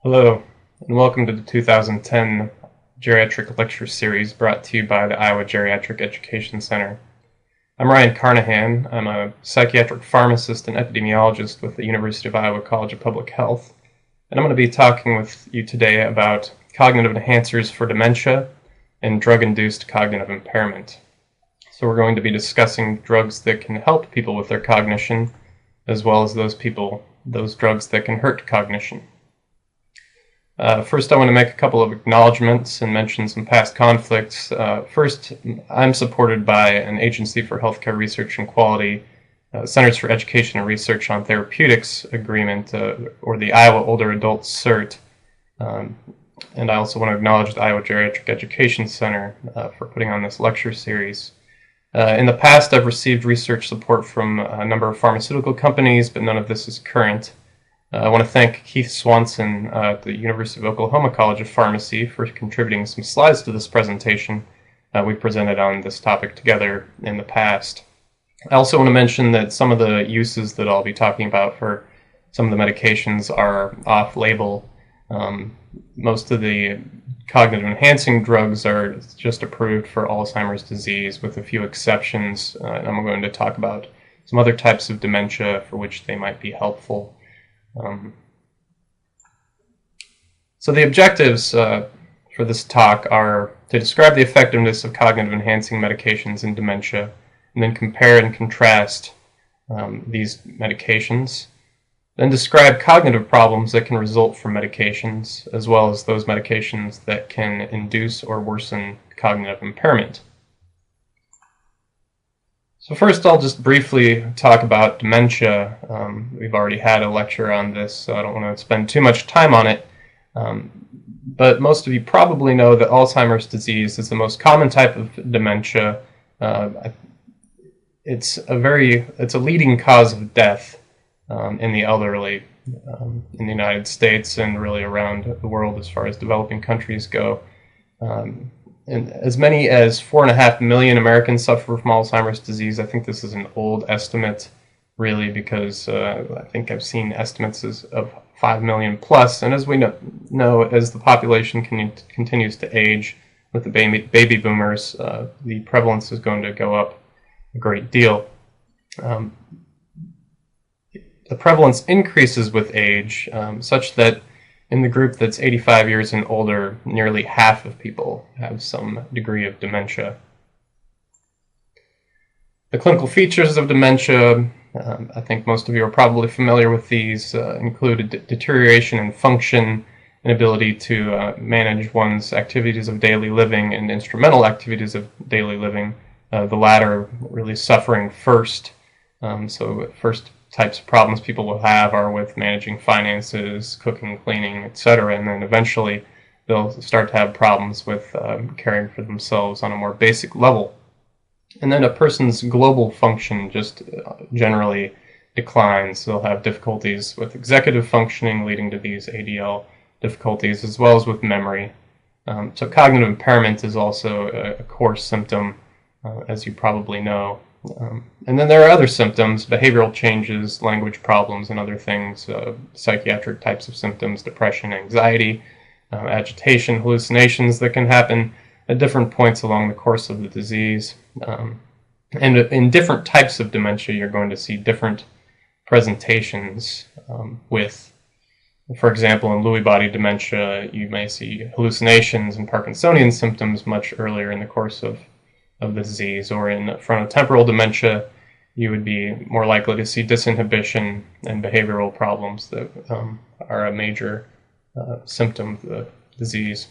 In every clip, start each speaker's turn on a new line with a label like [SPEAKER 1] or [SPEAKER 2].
[SPEAKER 1] Hello, and welcome to the 2010 Geriatric Lecture Series brought to you by the Iowa Geriatric Education Center. I'm Ryan Carnahan. I'm a psychiatric pharmacist and epidemiologist with the University of Iowa College of Public Health, and I'm going to be talking with you today about cognitive enhancers for dementia and drug-induced cognitive impairment. So we're going to be discussing drugs that can help people with their cognition, as well as those drugs that can hurt cognition. First, I want to make a couple of acknowledgments and mention some past conflicts. First, I'm supported by an Agency for Healthcare Research and Quality, Centers for Education and Research on Therapeutics Agreement, or the Iowa Older Adults CERT. And I also want to acknowledge the Iowa Geriatric Education Center for putting on this lecture series. In the past, I've received research support from a number of pharmaceutical companies, but none of this is current. I want to thank Keith Swanson at the University of Oklahoma College of Pharmacy for contributing some slides to this presentation. We presented on this topic together in the past. I also want to mention that some of the uses that I'll be talking about for some of the medications are off-label. Most of the cognitive enhancing drugs are just approved for Alzheimer's disease with a few exceptions. And I'm going to talk about some other types of dementia for which they might be helpful. So the objectives for this talk are to describe the effectiveness of cognitive enhancing medications in dementia, and then compare and contrast these medications, then describe cognitive problems that can result from medications, as well as those medications that can induce or worsen cognitive impairment. So first, I'll just briefly talk about dementia. We've already had a lecture on this, so I don't want to spend too much time on it. But most of you probably know that Alzheimer's disease is the most common type of dementia. It's a leading cause of death in the elderly in the United States and really around the world as far as developing countries go. And as many as 4.5 million Americans suffer from Alzheimer's disease. I think this is an old estimate, really, because I think I've seen estimates of 5 million plus. And as we know, as the population continues to age with the baby boomers, the prevalence is going to go up a great deal. The prevalence increases with age, such that in the group that's 85 years and older, nearly half of people have some degree of dementia. The clinical features of dementia, I think most of you are probably familiar with these, include deterioration in function, inability to manage one's activities of daily living and instrumental activities of daily living, the latter really suffering first. So first types of problems people will have are with managing finances, cooking, cleaning, etc. And then eventually they'll start to have problems with caring for themselves on a more basic level. And then a person's global function just generally declines. They'll have difficulties with executive functioning, leading to these ADL difficulties, as well as with memory. So cognitive impairment is also a core symptom, as you probably know. And then there are other symptoms, behavioral changes, language problems, and other things, psychiatric types of symptoms, depression, anxiety, agitation, hallucinations that can happen at different points along the course of the disease. And in different types of dementia, you're going to see different presentations with, for example, in Lewy body dementia, you may see hallucinations and Parkinsonian symptoms much earlier in the course of the disease, or in frontotemporal dementia, you would be more likely to see disinhibition and behavioral problems that are a major symptom of the disease.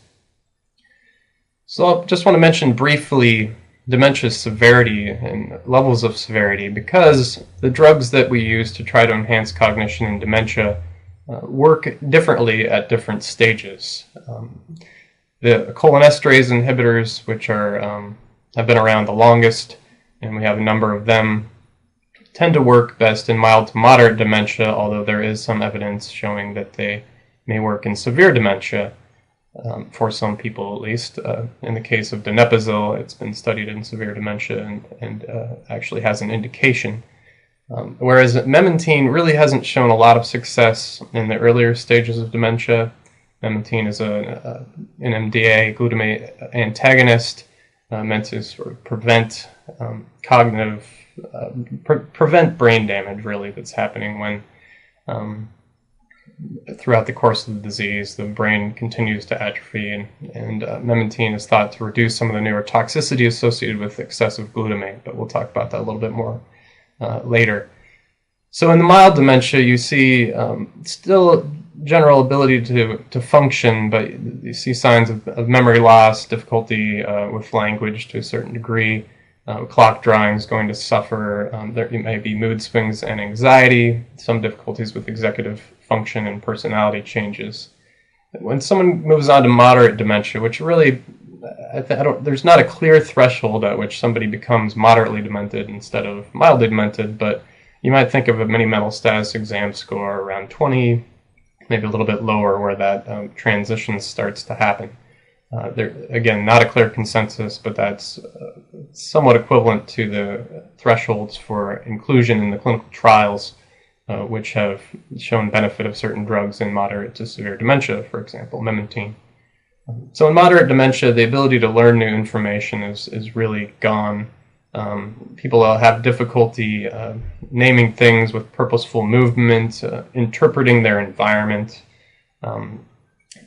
[SPEAKER 1] So I just want to mention briefly dementia's severity and levels of severity, because the drugs that we use to try to enhance cognition in dementia work differently at different stages. The cholinesterase inhibitors, which have been around the longest, and we have a number of them, tend to work best in mild to moderate dementia, although there is some evidence showing that they may work in severe dementia, for some people at least. In the case of donepezil, it's been studied in severe dementia and actually has an indication. Whereas memantine really hasn't shown a lot of success in the earlier stages of dementia. Memantine is an NMDA glutamate antagonist meant to sort of prevent cognitive, prevent brain damage, really, that's happening when throughout the course of the disease, the brain continues to atrophy, and memantine is thought to reduce some of the neurotoxicity associated with excessive glutamate, but we'll talk about that a little bit more later. So in the mild dementia, you see still general ability to function, but you see signs of memory loss, difficulty with language to a certain degree. Clock drawing is going to suffer. There may be mood swings and anxiety, some difficulties with executive function and personality changes. When someone moves on to moderate dementia, which really, there's not a clear threshold at which somebody becomes moderately demented instead of mildly demented, but you might think of a mini mental status exam score around 20, maybe a little bit lower, where that transition starts to happen. There, again, not a clear consensus, but that's somewhat equivalent to the thresholds for inclusion in the clinical trials, which have shown benefit of certain drugs in moderate to severe dementia, for example, memantine. So in moderate dementia, the ability to learn new information is really gone. People have difficulty naming things with purposeful movement, interpreting their environment.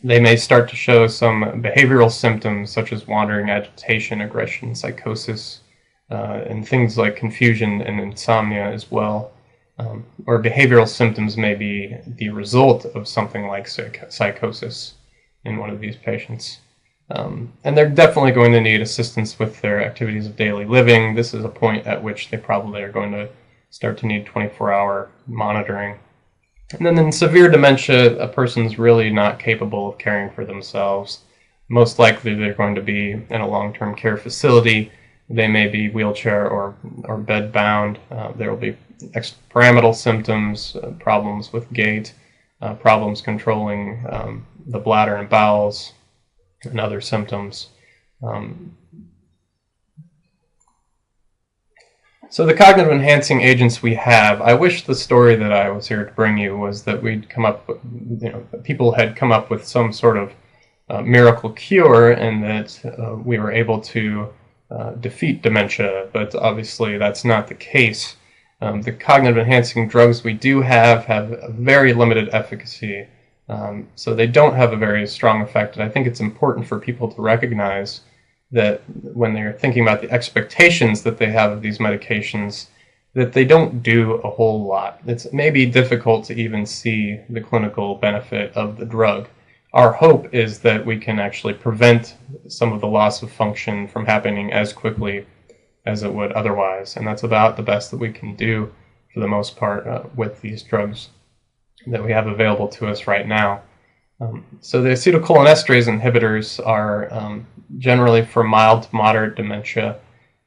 [SPEAKER 1] They may start to show some behavioral symptoms such as wandering, agitation, aggression, psychosis, and things like confusion and insomnia as well. Or behavioral symptoms may be the result of something like psychosis in one of these patients. And they're definitely going to need assistance with their activities of daily living. This is a point at which they probably are going to start to need 24-hour monitoring. And then in severe dementia, a person's really not capable of caring for themselves. Most likely they're going to be in a long-term care facility. They may be wheelchair or bed-bound. There will be extrapyramidal symptoms, problems with gait, problems controlling the bladder and bowels, and other symptoms. So the cognitive enhancing agents we have, I wish the story that I was here to bring you was that we'd come up with, people had come up with some sort of miracle cure and that we were able to defeat dementia, but obviously that's not the case. The cognitive enhancing drugs we do have a very limited efficacy, so they don't have a very strong effect, and I think it's important for people to recognize that when they're thinking about the expectations that they have of these medications, that they don't do a whole lot. It's maybe difficult to even see the clinical benefit of the drug. Our hope is that we can actually prevent some of the loss of function from happening as quickly as it would otherwise, and that's about the best that we can do for the most part with these drugs that we have available to us right now. So the acetylcholinesterase inhibitors are generally for mild to moderate dementia.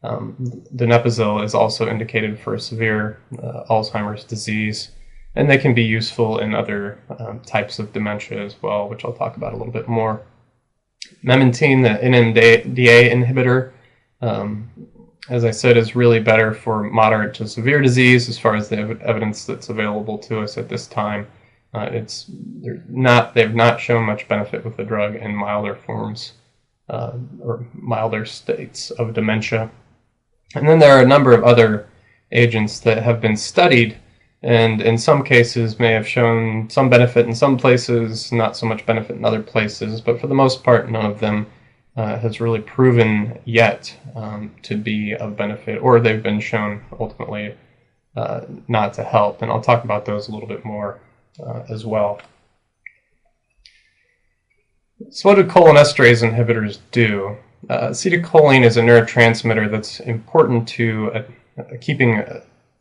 [SPEAKER 1] Donepezil is also indicated for severe Alzheimer's disease, and they can be useful in other types of dementia as well, which I'll talk about a little bit more. Memantine, the NMDA inhibitor, as I said, is really better for moderate to severe disease as far as the evidence that's available to us at this time. They've not shown much benefit with the drug in milder forms or milder states of dementia. And then there are a number of other agents that have been studied and in some cases may have shown some benefit in some places, not so much benefit in other places, but for the most part none of them has really proven yet to be of benefit, or they've been shown ultimately not to help, and I'll talk about those a little bit more as well. So what do cholinesterase inhibitors do? Acetylcholine is a neurotransmitter that's important to keeping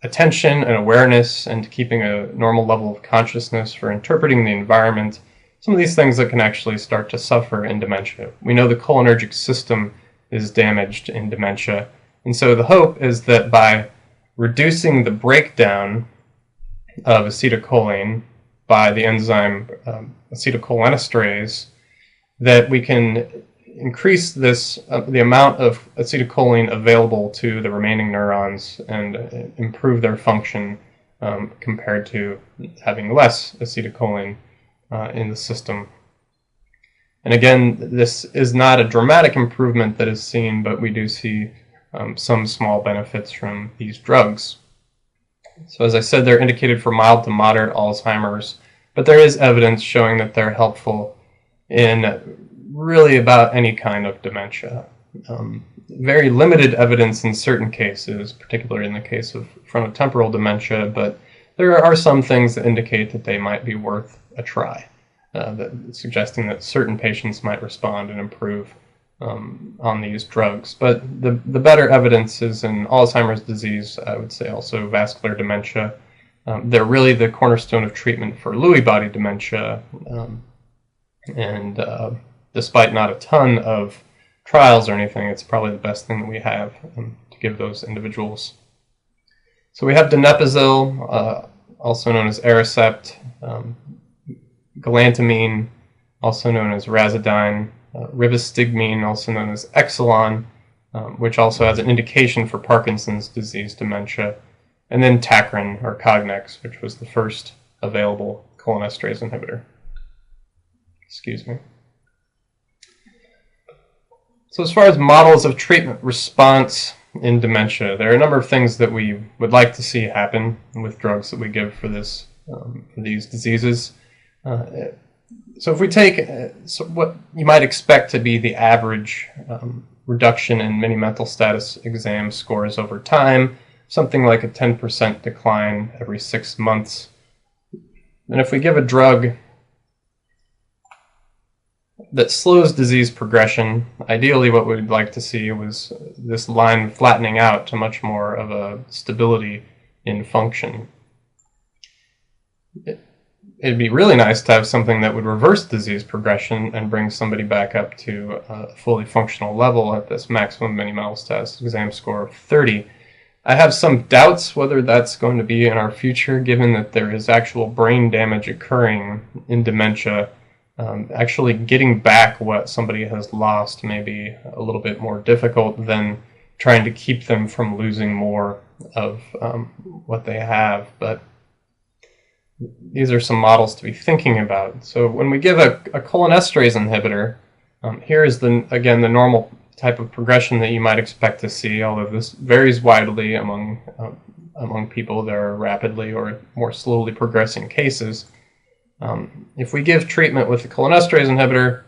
[SPEAKER 1] attention and awareness and to keeping a normal level of consciousness for interpreting the environment. Some of these things that can actually start to suffer in dementia. We know the cholinergic system is damaged in dementia, and so the hope is that by reducing the breakdown of acetylcholine by the enzyme acetylcholinesterase, that we can increase the amount of acetylcholine available to the remaining neurons and improve their function compared to having less acetylcholine in the system. And again, this is not a dramatic improvement that is seen, but we do see some small benefits from these drugs. So as I said, they're indicated for mild to moderate Alzheimer's, but there is evidence showing that they're helpful in really about any kind of dementia. Very limited evidence in certain cases, particularly in the case of frontotemporal dementia, but there are some things that indicate that they might be worth a try, suggesting that certain patients might respond and improve on these drugs. But the better evidence is in Alzheimer's disease, I would say also vascular dementia. They're really the cornerstone of treatment for Lewy body dementia, and despite not a ton of trials or anything, it's probably the best thing that we have to give those individuals. So we have donepezil, also known as Aricept, galantamine, also known as Razidine, rivastigmine, also known as Exelon, which also has an indication for Parkinson's disease dementia, and then Tacrin, or Cognex, which was the first available cholinesterase inhibitor. Excuse me. So as far as models of treatment response in dementia, there are a number of things that we would like to see happen with drugs that we give for these diseases. So if we take what you might expect to be the average reduction in many mental status exam scores over time, something like a 10% decline every 6 months, and if we give a drug that slows disease progression, ideally what we'd like to see was this line flattening out to much more of a stability in function. It'd be really nice to have something that would reverse disease progression and bring somebody back up to a fully functional level at this maximum many mental status exam score of 30. I have some doubts whether that's going to be in our future, given that there is actual brain damage occurring in dementia. Actually getting back what somebody has lost may be a little bit more difficult than trying to keep them from losing more of what they have. But these are some models to be thinking about. So when we give a cholinesterase inhibitor, here is again the normal type of progression that you might expect to see, although this varies widely among people. There are rapidly or more slowly progressing cases. If we give treatment with a cholinesterase inhibitor,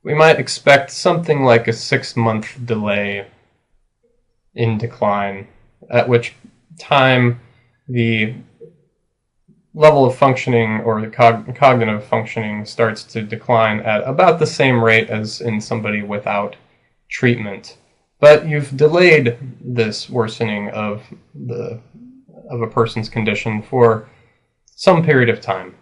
[SPEAKER 1] we might expect something like a 6-month delay in decline, at which time the level of functioning or the cognitive functioning starts to decline at about the same rate as in somebody without treatment. But you've delayed this worsening of a person's condition for some period of time.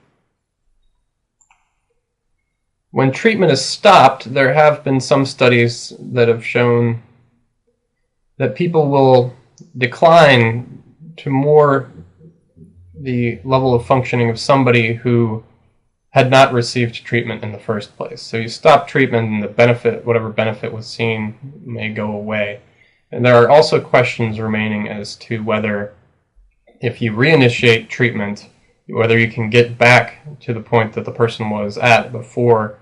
[SPEAKER 1] When treatment is stopped, there have been some studies that have shown that people will decline to more the level of functioning of somebody who had not received treatment in the first place. So you stop treatment and the benefit, whatever benefit was seen, may go away. And there are also questions remaining as to whether, if you reinitiate treatment, whether you can get back to the point that the person was at before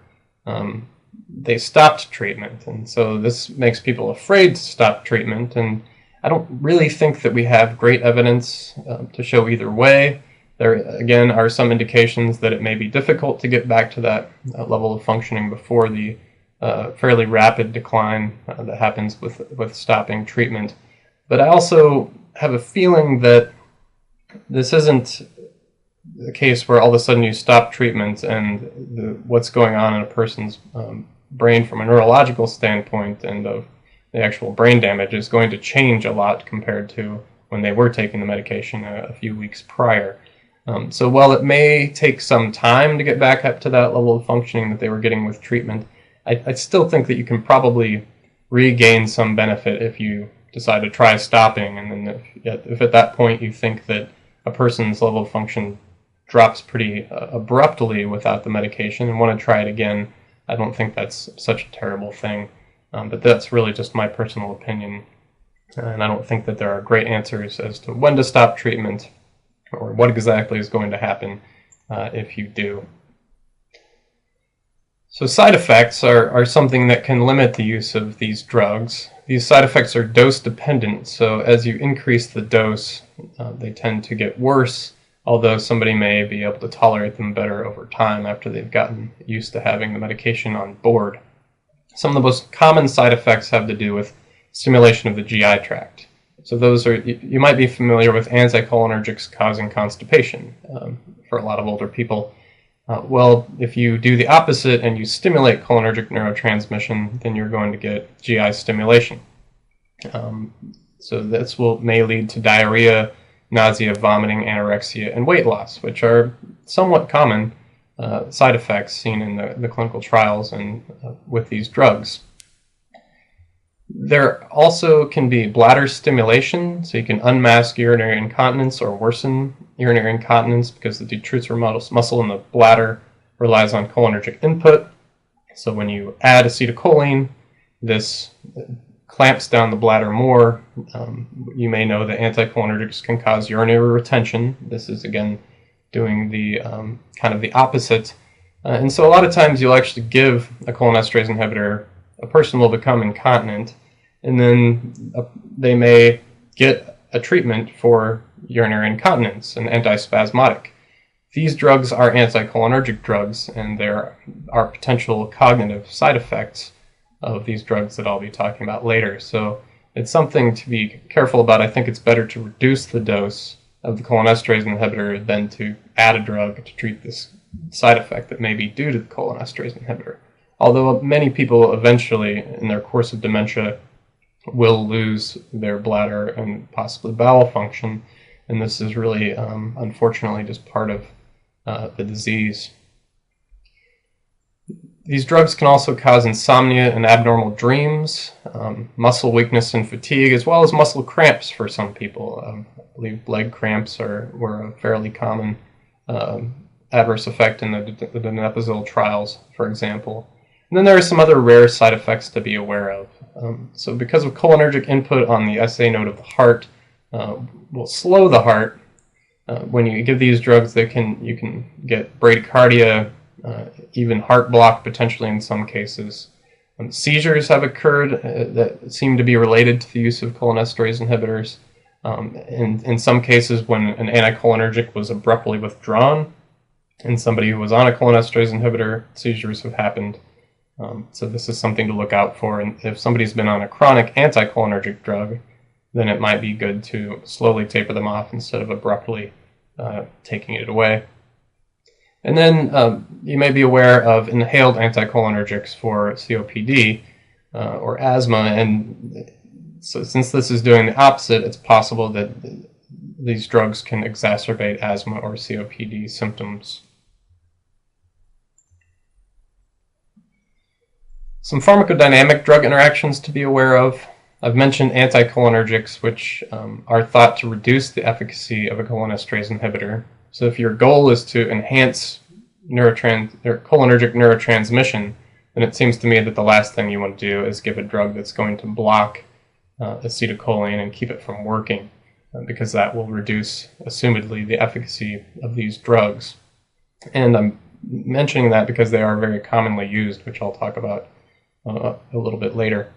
[SPEAKER 1] they stopped treatment. And so this makes people afraid to stop treatment, and I don't really think that we have great evidence to show either way. There, again, are some indications that it may be difficult to get back to that level of functioning before the fairly rapid decline that happens with stopping treatment. But I also have a feeling that this isn't the case where all of a sudden you stop treatment and what's going on in a person's brain from a neurological standpoint and of the actual brain damage is going to change a lot compared to when they were taking the medication a few weeks prior. So while it may take some time to get back up to that level of functioning that they were getting with treatment, I still think that you can probably regain some benefit if you decide to try stopping, and then if at that point you think that a person's level of function drops pretty abruptly without the medication and want to try it again, I don't think that's such a terrible thing. But that's really just my personal opinion, and I don't think that there are great answers as to when to stop treatment or what exactly is going to happen if you do. So side effects are something that can limit the use of these drugs. These side effects are dose dependent, so as you increase the dose, they tend to get worse, although somebody may be able to tolerate them better over time after they've gotten used to having the medication on board. Some of the most common side effects have to do with stimulation of the GI tract. So those are, you might be familiar with anticholinergics causing constipation for a lot of older people. Well, if you do the opposite and you stimulate cholinergic neurotransmission, then you're going to get GI stimulation. So this may lead to diarrhea, nausea, vomiting, anorexia, and weight loss, which are somewhat common side effects seen in the clinical trials and with these drugs. There also can be bladder stimulation, so you can unmask urinary incontinence or worsen urinary incontinence because the detrusor muscle in the bladder relies on cholinergic input. So when you add acetylcholine, this clamps down the bladder more. You may know that anticholinergics can cause urinary retention. This is, again, doing the kind of the opposite. And so a lot of times you'll actually give a cholinesterase inhibitor, a person will become incontinent, and then they may get a treatment for urinary incontinence, an antispasmodic. These drugs are anticholinergic drugs, and there are potential cognitive side effects of these drugs that I'll be talking about later. So it's something to be careful about. I think it's better to reduce the dose of the cholinesterase inhibitor than to add a drug to treat this side effect that may be due to the cholinesterase inhibitor. Although many people eventually, in their course of dementia, will lose their bladder and possibly bowel function, and this is really, unfortunately, just part of the disease. These drugs can also cause insomnia and abnormal dreams, muscle weakness and fatigue, as well as muscle cramps for some people. I believe leg cramps were a fairly common adverse effect in the donepezil trials, for example. And then there are some other rare side effects to be aware of. So because of cholinergic input on the SA node of the heart, will slow the heart. When you give these drugs, you can get bradycardia, even heart block potentially in some cases. Seizures have occurred that seem to be related to the use of cholinesterase inhibitors. In some cases, when an anticholinergic was abruptly withdrawn, in somebody who was on a cholinesterase inhibitor, seizures have happened. So this is something to look out for. And if somebody's been on a chronic anticholinergic drug, then it might be good to slowly taper them off instead of abruptly taking it away. And then you may be aware of inhaled anticholinergics for COPD or asthma. And so since this is doing the opposite, it's possible that these drugs can exacerbate asthma or COPD symptoms. Some pharmacodynamic drug interactions to be aware of. I've mentioned anticholinergics, which are thought to reduce the efficacy of a cholinesterase inhibitor. So if your goal is to enhance cholinergic neurotransmission, then it seems to me that the last thing you want to do is give a drug that's going to block acetylcholine and keep it from working, because that will reduce, assumedly, the efficacy of these drugs. And I'm mentioning that because they are very commonly used, which I'll talk about a little bit later.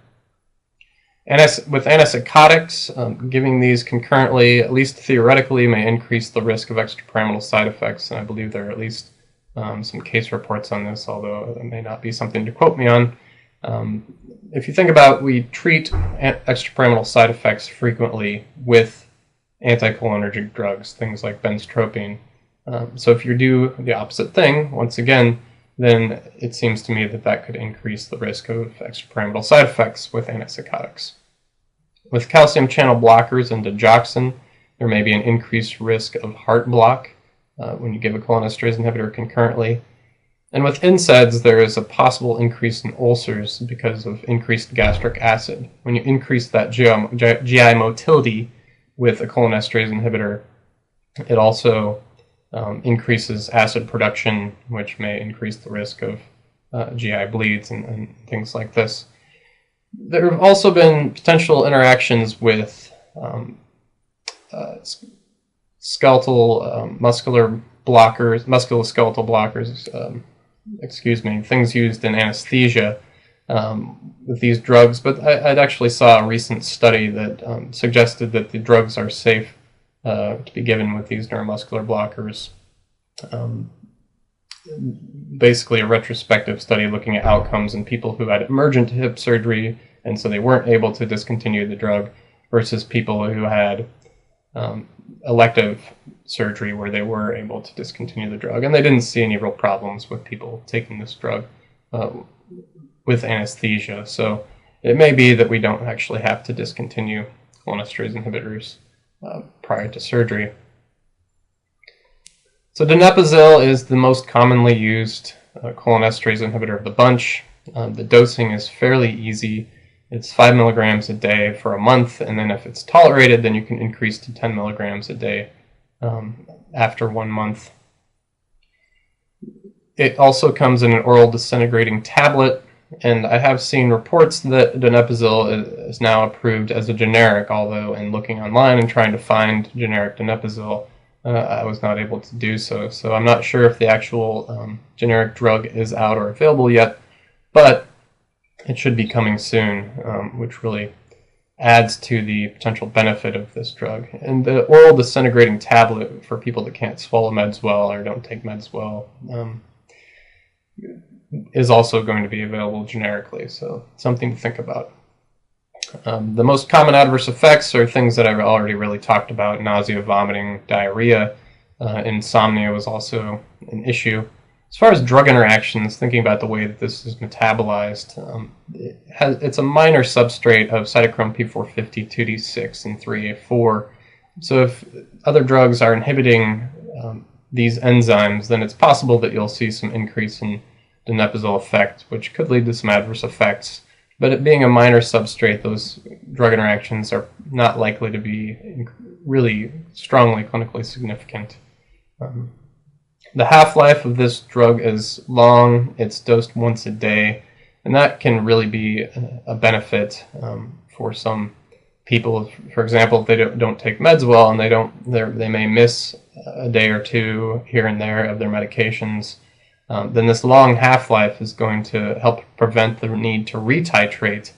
[SPEAKER 1] With antipsychotics, giving these concurrently, at least theoretically, may increase the risk of extrapyramidal side effects, and I believe there are at least some case reports on this, although it may not be something to quote me on. If you think about, we treat extrapyramidal side effects frequently with anticholinergic drugs, things like benztropine. So if you do the opposite thing, once again, then it seems to me that that could increase the risk of extrapyramidal side effects with antipsychotics. With calcium channel blockers and digoxin, there may be an increased risk of heart block when you give a cholinesterase inhibitor concurrently. And with NSAIDs, there is a possible increase in ulcers because of increased gastric acid. When you increase that GI motility with a cholinesterase inhibitor, it also increases acid production, which may increase the risk of GI bleeds and things like this. There have also been potential interactions with skeletal muscular blockers, musculoskeletal blockers, things used in anesthesia with these drugs, but I'd actually saw a recent study that suggested that the drugs are safe to be given with these neuromuscular blockers. Basically a retrospective study looking at outcomes in people who had emergent hip surgery, and so they weren't able to discontinue the drug, versus people who had elective surgery where they were able to discontinue the drug. And they didn't see any real problems with people taking this drug with anesthesia. So it may be that we don't actually have to discontinue cholinesterase inhibitors prior to surgery. So donepezil is the most commonly used cholinesterase inhibitor of the bunch. The dosing is fairly easy. It's 5 milligrams a day for a month, and then if it's tolerated, then you can increase to 10 milligrams a day after 1 month. It also comes in an oral disintegrating tablet, and I have seen reports that donepezil is now approved as a generic, although in looking online and trying to find generic donepezil, I was not able to do so. So I'm not sure if the actual generic drug is out or available yet, but it should be coming soon, which really adds to the potential benefit of this drug. And the oral disintegrating tablet for people that can't swallow meds well or don't take meds well is also going to be available generically, so something to think about. The most common adverse effects are things that I've already really talked about: nausea, vomiting, diarrhea. Insomnia was also an issue. As far as drug interactions, thinking about the way that this is metabolized, it's a minor substrate of cytochrome P450, 2D6, and 3A4. So if other drugs are inhibiting these enzymes, then it's possible that you'll see some increase in donepezil effect, which could lead to some adverse effects. But it being a minor substrate, those drug interactions are not likely to be really strongly clinically significant. The half-life of this drug is long. It's dosed once a day, and that can really be a benefit for some people. For example, if they don't take meds well and they may miss a day or two here and there of their medications, then this long half-life is going to help prevent the need to retitrate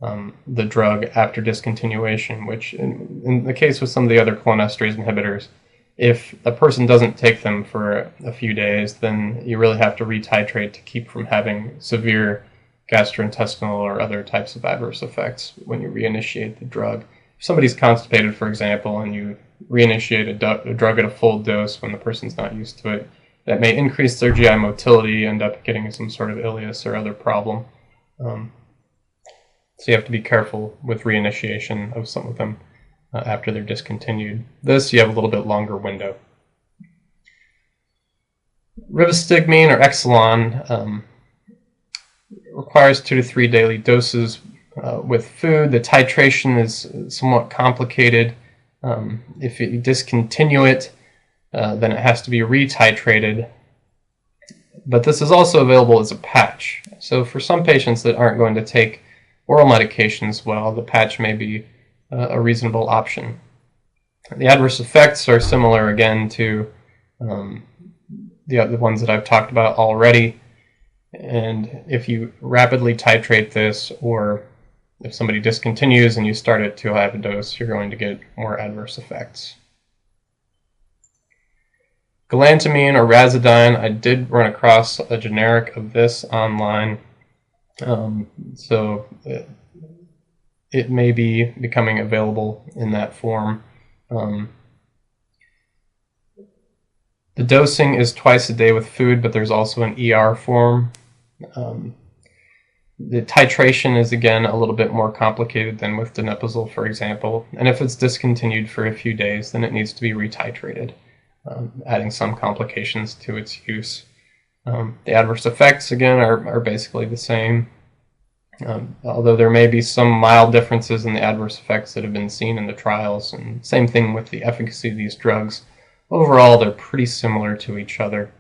[SPEAKER 1] the drug after discontinuation, which in the case with some of the other cholinesterase inhibitors, if a person doesn't take them for a few days, then you really have to retitrate to keep from having severe gastrointestinal or other types of adverse effects when you reinitiate the drug. If somebody's constipated, for example, and you reinitiate a drug at a full dose when the person's not used to it, that may increase their GI motility, end up getting some sort of ileus or other problem. So you have to be careful with reinitiation of some of them after they're discontinued. This, you have a little bit longer window. Rivastigmine or Exelon requires 2 to 3 daily doses with food. The titration is somewhat complicated. If you discontinue it, then it has to be retitrated. But this is also available as a patch. So for some patients that aren't going to take oral medications well, the patch may be a reasonable option. The adverse effects are similar again to the other ones that I've talked about already. And if you rapidly titrate this, or if somebody discontinues and you start at too high of a dose, you're going to get more adverse effects. Galantamine or Razidine, I did run across a generic of this online, so it may be becoming available in that form. The dosing is twice a day with food, but there's also an ER form. The titration is, again, a little bit more complicated than with donepezil, for example. And if it's discontinued for a few days, then it needs to be retitrated, adding some complications to its use. The adverse effects, again, are basically the same, although there may be some mild differences in the adverse effects that have been seen in the trials. And same thing with the efficacy of these drugs. Overall, they're pretty similar to each other.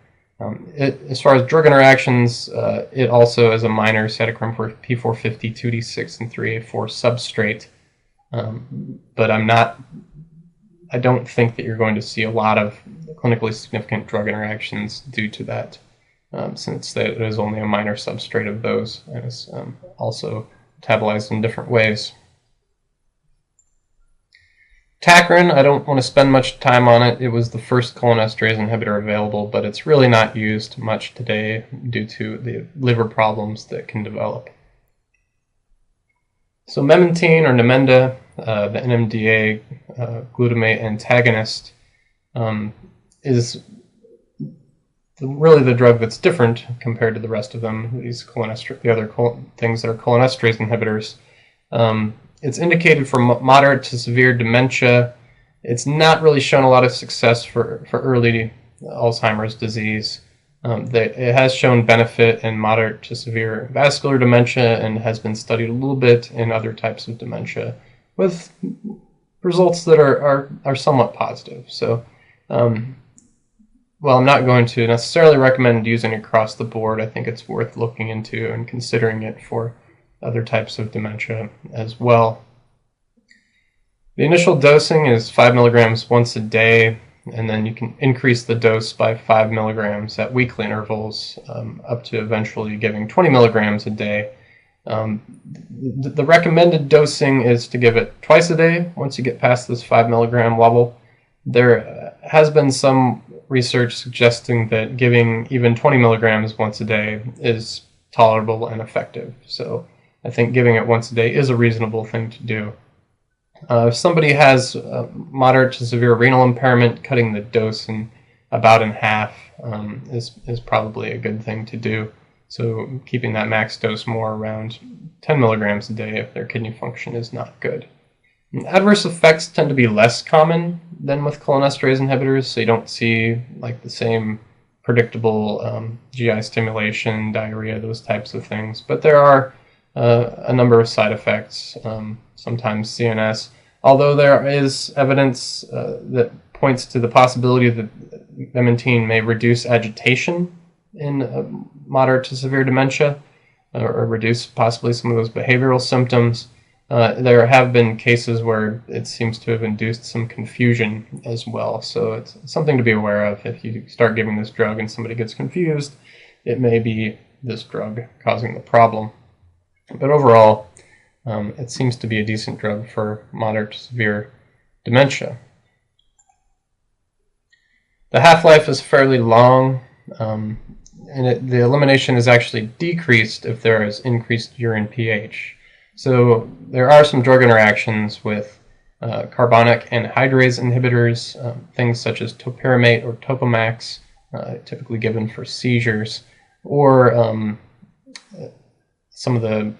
[SPEAKER 1] As far as drug interactions, it also is a minor cytochrome P450, 2D6, and 3A4 substrate. But I don't think that you're going to see a lot of clinically significant drug interactions due to that since it is only a minor substrate of those and is also metabolized in different ways. Tacrin, I don't want to spend much time on it. It was the first cholinesterase inhibitor available, but it's really not used much today due to the liver problems that can develop. So memantine or Namenda, the NMDA glutamate antagonist, is really the drug that's different compared to the rest of them, the other things that are cholinesterase inhibitors. It's indicated for moderate to severe dementia. It's not really shown a lot of success for early Alzheimer's disease. It has shown benefit in moderate to severe vascular dementia and has been studied a little bit in other types of dementia with results that are somewhat positive. So while I'm not going to necessarily recommend using it across the board, I think it's worth looking into and considering it for other types of dementia as well. The initial dosing is 5 milligrams once a day, and then you can increase the dose by 5 milligrams at weekly intervals, up to eventually giving 20 milligrams a day. The recommended dosing is to give it twice a day once you get past this 5 milligram level. There has been some research suggesting that giving even 20 milligrams once a day is tolerable and effective. So I think giving it once a day is a reasonable thing to do. If somebody has moderate to severe renal impairment, cutting the dose about in half is probably a good thing to do. So keeping that max dose more around 10 milligrams a day if their kidney function is not good. Adverse effects tend to be less common than with cholinesterase inhibitors, so you don't see like the same predictable GI stimulation, diarrhea, those types of things. But there are a number of side effects, sometimes CNS, although there is evidence that points to the possibility that memantine may reduce agitation in moderate to severe dementia, or reduce possibly some of those behavioral symptoms. There have been cases where it seems to have induced some confusion as well, so it's something to be aware of. If you start giving this drug and somebody gets confused, it may be this drug causing the problem. But overall, it seems to be a decent drug for moderate to severe dementia. The half-life is fairly long, and the elimination is actually decreased if there is increased urine pH. So there are some drug interactions with carbonic anhydrase inhibitors, things such as topiramate or Topamax, typically given for seizures, or some of the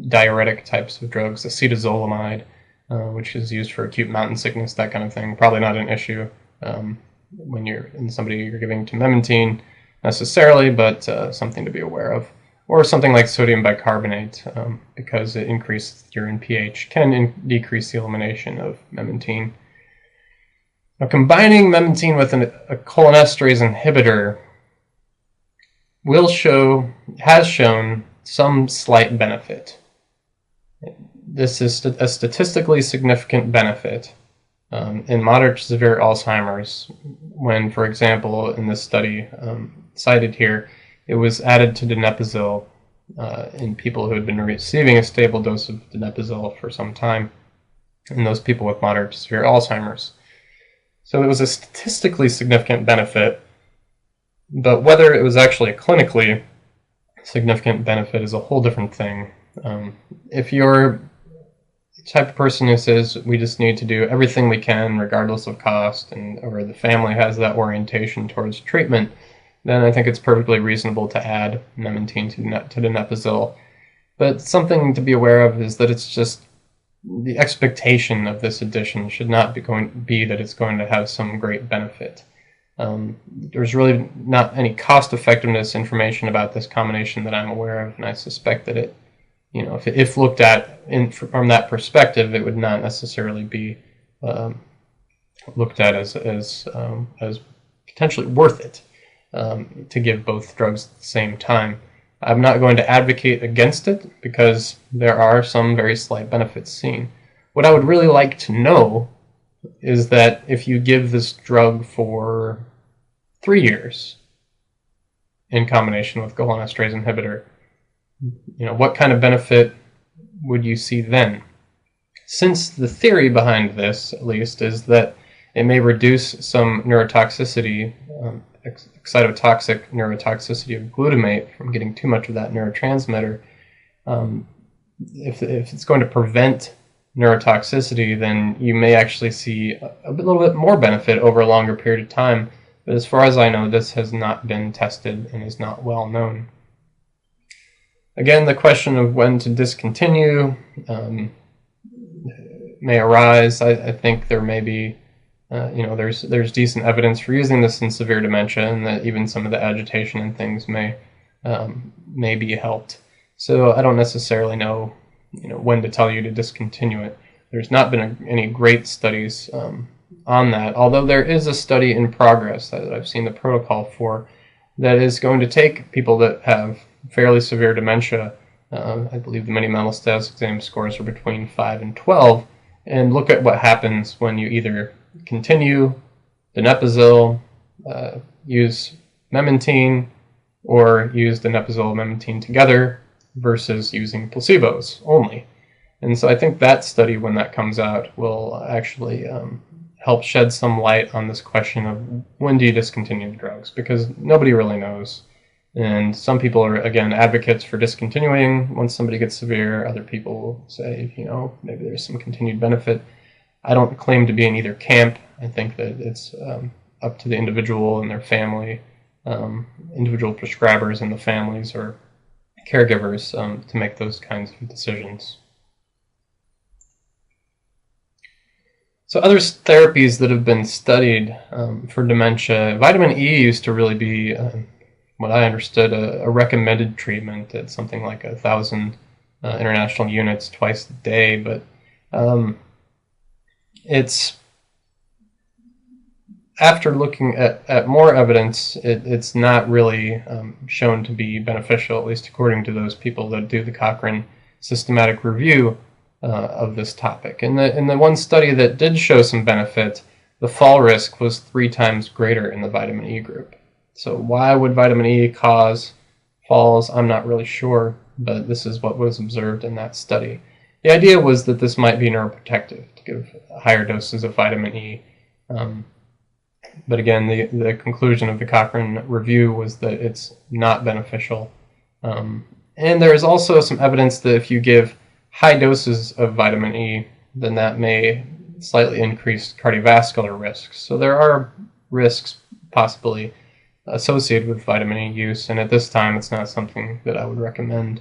[SPEAKER 1] diuretic types of drugs, acetazolamide, which is used for acute mountain sickness, that kind of thing. Probably not an issue when you're in somebody you're giving to memantine necessarily, but something to be aware of. Or something like sodium bicarbonate, because it increases urine pH, can decrease the elimination of memantine. Now, combining memantine with a cholinesterase inhibitor has shown some slight benefit. This is a statistically significant benefit in moderate to severe Alzheimer's when, for example, in this study cited here, it was added to donepezil in people who had been receiving a stable dose of donepezil for some time, in those people with moderate to severe Alzheimer's. So it was a statistically significant benefit, but whether it was actually a clinically significant benefit is a whole different thing. If you're the type of person who says we just need to do everything we can regardless of cost, or the family has that orientation towards treatment, then I think it's perfectly reasonable to add memantine to donepezil. But something to be aware of is that it's just the expectation of this addition should not be that it's going to have some great benefit. There's really not any cost effectiveness information about this combination that I'm aware of, and I suspect that it, if looked at from that perspective, it would not necessarily be looked at as potentially worth it. To give both drugs at the same time. I'm not going to advocate against it because there are some very slight benefits seen. What I would really like to know is that if you give this drug for 3 years, in combination with cholinesterase inhibitor. What kind of benefit would you see then? Since the theory behind this, at least, is that it may reduce some neurotoxicity, excitotoxic neurotoxicity of glutamate from getting too much of that neurotransmitter. If it's going to prevent neurotoxicity, then you may actually see a little bit more benefit over a longer period of time. But as far as I know, this has not been tested and is not well known. Again, the question of when to discontinue may arise. I think there may be, there's decent evidence for using this in severe dementia, and that even some of the agitation and things may be helped. So I don't necessarily know, when to tell you to discontinue it. There's not been any great studies on that, although there is a study in progress that I've seen the protocol for that is going to take people that have fairly severe dementia. I believe the mini-mental status exam scores are between 5 and 12, and look at what happens when you either continue donepezil, use memantine, or use donepezil and memantine together versus using placebos only. And so I think that study, when that comes out, will actually help shed some light on this question of when do you discontinue the drugs, because nobody really knows. And some people are, again, advocates for discontinuing once somebody gets severe. Other people say, maybe there's some continued benefit. I don't claim to be in either camp. I think that it's up to the individual and their family, individual prescribers and the families or caregivers to make those kinds of decisions. So other therapies that have been studied for dementia, vitamin E used to really be, what I understood, a recommended treatment at something like 1,000 international units twice a day, but it's, after looking at more evidence, it's not really shown to be beneficial, at least according to those people that do the Cochrane systematic review of this topic. In the one study that did show some benefit, the fall risk was 3 times greater in the vitamin E group. So why would vitamin E cause falls? I'm not really sure, but this is what was observed in that study. The idea was that this might be neuroprotective, to give higher doses of vitamin E. But again, the conclusion of the Cochrane review was that it's not beneficial. And there is also some evidence that if you give high doses of vitamin E, then that may slightly increase cardiovascular risks. So there are risks possibly associated with vitamin E use, and at this time it's not something that I would recommend.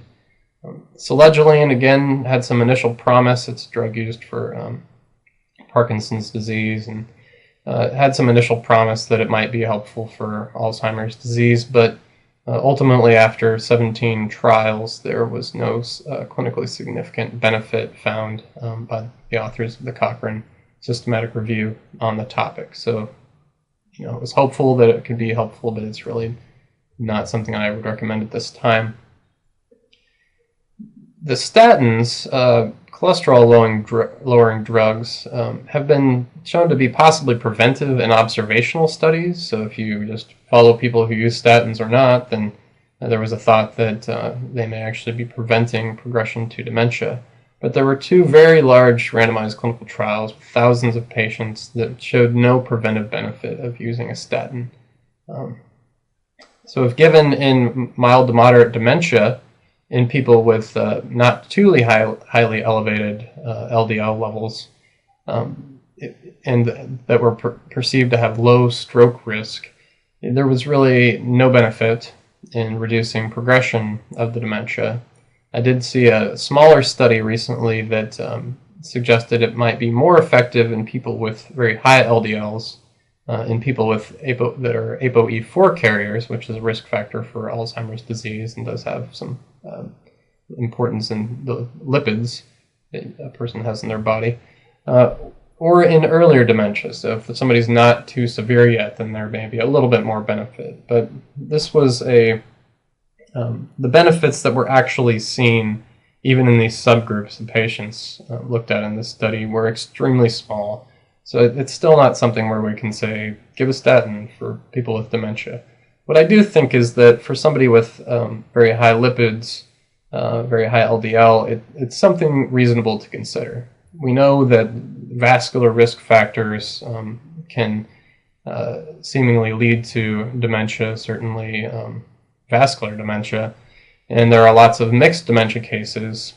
[SPEAKER 1] Selegiline, again, had some initial promise. It's a drug used for Parkinson's disease, and had some initial promise that it might be helpful for Alzheimer's disease, but ultimately, after 17 trials, there was no clinically significant benefit found by the authors of the Cochrane systematic review on the topic. So, it was hopeful that it could be helpful, but it's really not something I would recommend at this time. The statins, cholesterol-lowering drugs, have been shown to be possibly preventive in observational studies. So if you just follow people who use statins or not, then there was a thought that they may actually be preventing progression to dementia. But there were 2 very large randomized clinical trials with thousands of patients that showed no preventive benefit of using a statin. So if given in mild to moderate dementia, in people with not too highly elevated LDL levels, and that were perceived to have low stroke risk, there was really no benefit in reducing progression of the dementia. I did see a smaller study recently that suggested it might be more effective in people with very high LDLs, in people with that are ApoE4 carriers, which is a risk factor for Alzheimer's disease and does have some importance in the lipids that a person has in their body, or in earlier dementia. So if somebody's not too severe yet, then there may be a little bit more benefit. But this was the benefits that were actually seen, even in these subgroups of patients looked at in this study, were extremely small. So it's still not something where we can say, give a statin for people with dementia. What I do think is that for somebody with very high lipids, very high LDL, it's something reasonable to consider. We know that vascular risk factors can seemingly lead to dementia, certainly vascular dementia, and there are lots of mixed dementia cases.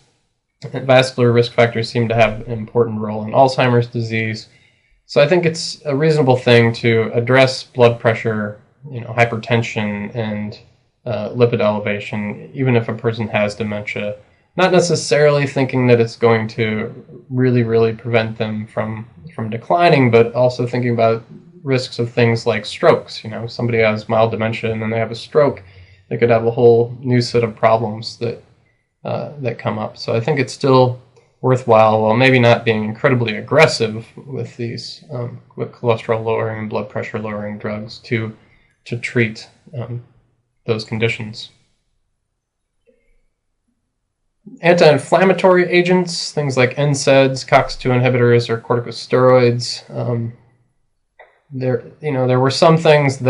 [SPEAKER 1] Vascular risk factors seem to have an important role in Alzheimer's disease, so I think it's a reasonable thing to address blood pressure, hypertension, and lipid elevation, even if a person has dementia. Not necessarily thinking that it's going to really prevent them from declining, but also thinking about risks of things like strokes. Somebody has mild dementia and then they have a stroke, they could have a whole new set of problems that come up. So I think it's still worthwhile, while maybe not being incredibly aggressive with these with cholesterol lowering and blood pressure lowering drugs, to treat those conditions. Anti-inflammatory agents, things like NSAIDs, COX-2 inhibitors, or corticosteroids. There were some things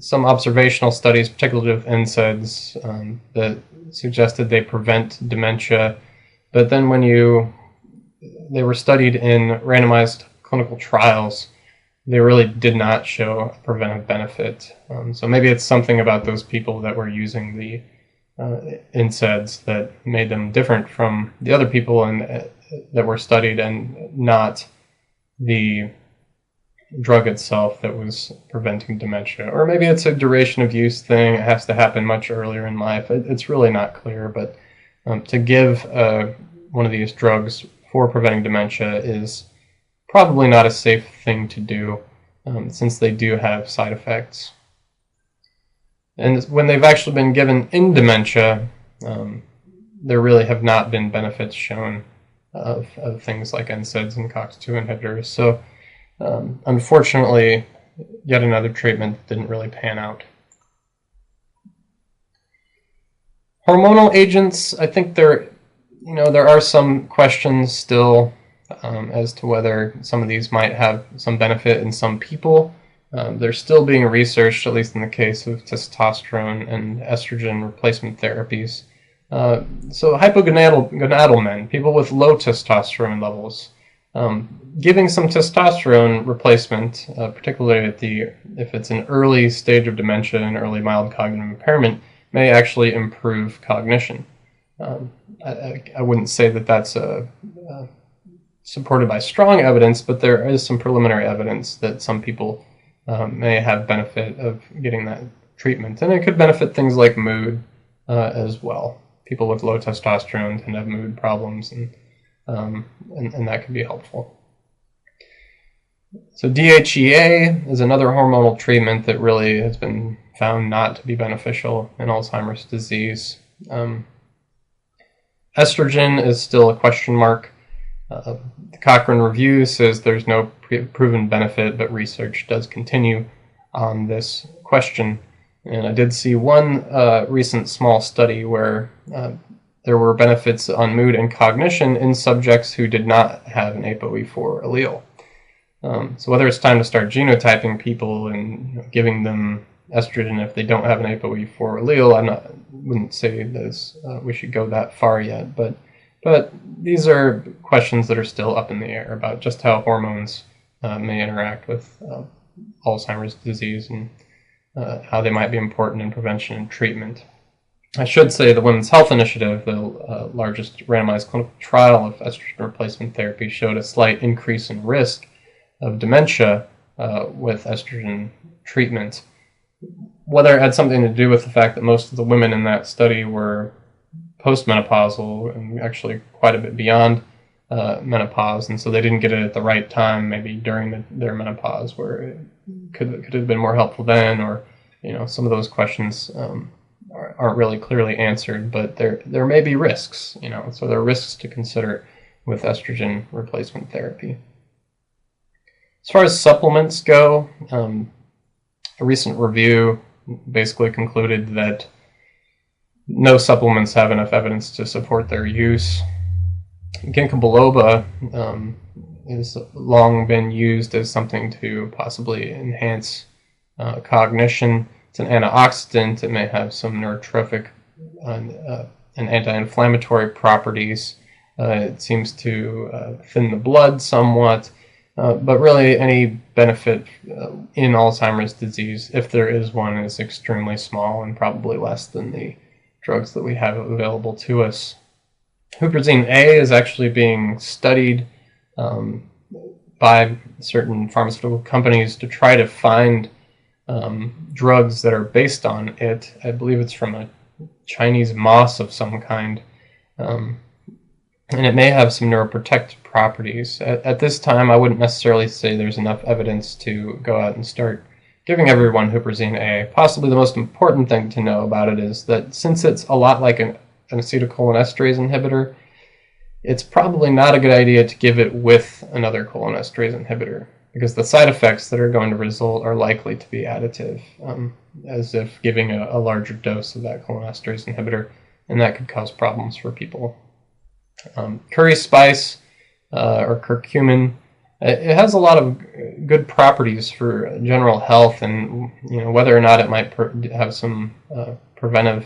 [SPEAKER 1] some observational studies, particularly with NSAIDs, that suggested they prevent dementia. But then when they were studied in randomized clinical trials, they really did not show a preventive benefit. So maybe it's something about those people that were using the NSAIDs that made them different from the other people that were studied, and not the drug itself that was preventing dementia. Or maybe it's a duration of use thing. It has to happen much earlier in life. It's really not clear, but to give one of these drugs for preventing dementia is probably not a safe thing to do, since they do have side effects. And when they've actually been given in dementia, there really have not been benefits shown of things like NSAIDs and COX-2 inhibitors. So unfortunately, yet another treatment didn't really pan out. Hormonal agents, I think there are some questions still as to whether some of these might have some benefit in some people. They're still being researched, at least in the case of testosterone and estrogen replacement therapies. So hypogonadal men, people with low testosterone levels, giving some testosterone replacement, particularly if it's an early stage of dementia and early mild cognitive impairment, may actually improve cognition. I wouldn't say that that's supported by strong evidence, but there is some preliminary evidence that some people may have benefit of getting that treatment. And it could benefit things like mood as well. People with low testosterone tend to have mood problems, and that can be helpful. So DHEA is another hormonal treatment that really has been found not to be beneficial in Alzheimer's disease. Estrogen is still a question mark. The Cochrane Review says there's no proven benefit, but research does continue on this question. And I did see one recent small study where there were benefits on mood and cognition in subjects who did not have an ApoE4 allele. So whether it's time to start genotyping people and giving them estrogen if they don't have an ApoE4 allele, wouldn't say this, we should go that far yet. But these are questions that are still up in the air about just how hormones may interact with Alzheimer's disease, and how they might be important in prevention and treatment. I should say the Women's Health Initiative, the largest randomized clinical trial of estrogen replacement therapy, showed a slight increase in risk of dementia with estrogen treatment. Whether it had something to do with the fact that most of the women in that study were postmenopausal and actually quite a bit beyond menopause, and so they didn't get it at the right time, maybe during their menopause, where it could have been more helpful then, or some of those questions aren't really clearly answered, but there may be risks, so there are risks to consider with estrogen replacement therapy. As far as supplements go, a recent review basically concluded that no supplements have enough evidence to support their use. Ginkgo biloba has long been used as something to possibly enhance cognition. It's an antioxidant. It may have some neurotrophic and anti-inflammatory properties. It seems to thin the blood somewhat, but really any benefit in Alzheimer's disease, if there is one, is extremely small and probably less than the drugs that we have available to us. Huperzine A is actually being studied by certain pharmaceutical companies to try to find drugs that are based on it. I believe it's from a Chinese moss of some kind, and it may have some neuroprotective properties. At this time, I wouldn't necessarily say there's enough evidence to go out and start giving everyone Huperzine A. Possibly the most important thing to know about it is that since it's a lot like an acetylcholinesterase inhibitor, it's probably not a good idea to give it with another cholinesterase inhibitor, because the side effects that are going to result are likely to be additive, as if giving a larger dose of that cholinesterase inhibitor, and that could cause problems for people. Curry spice or curcumin, it has a lot of good properties for general health, and whether or not it might have some preventive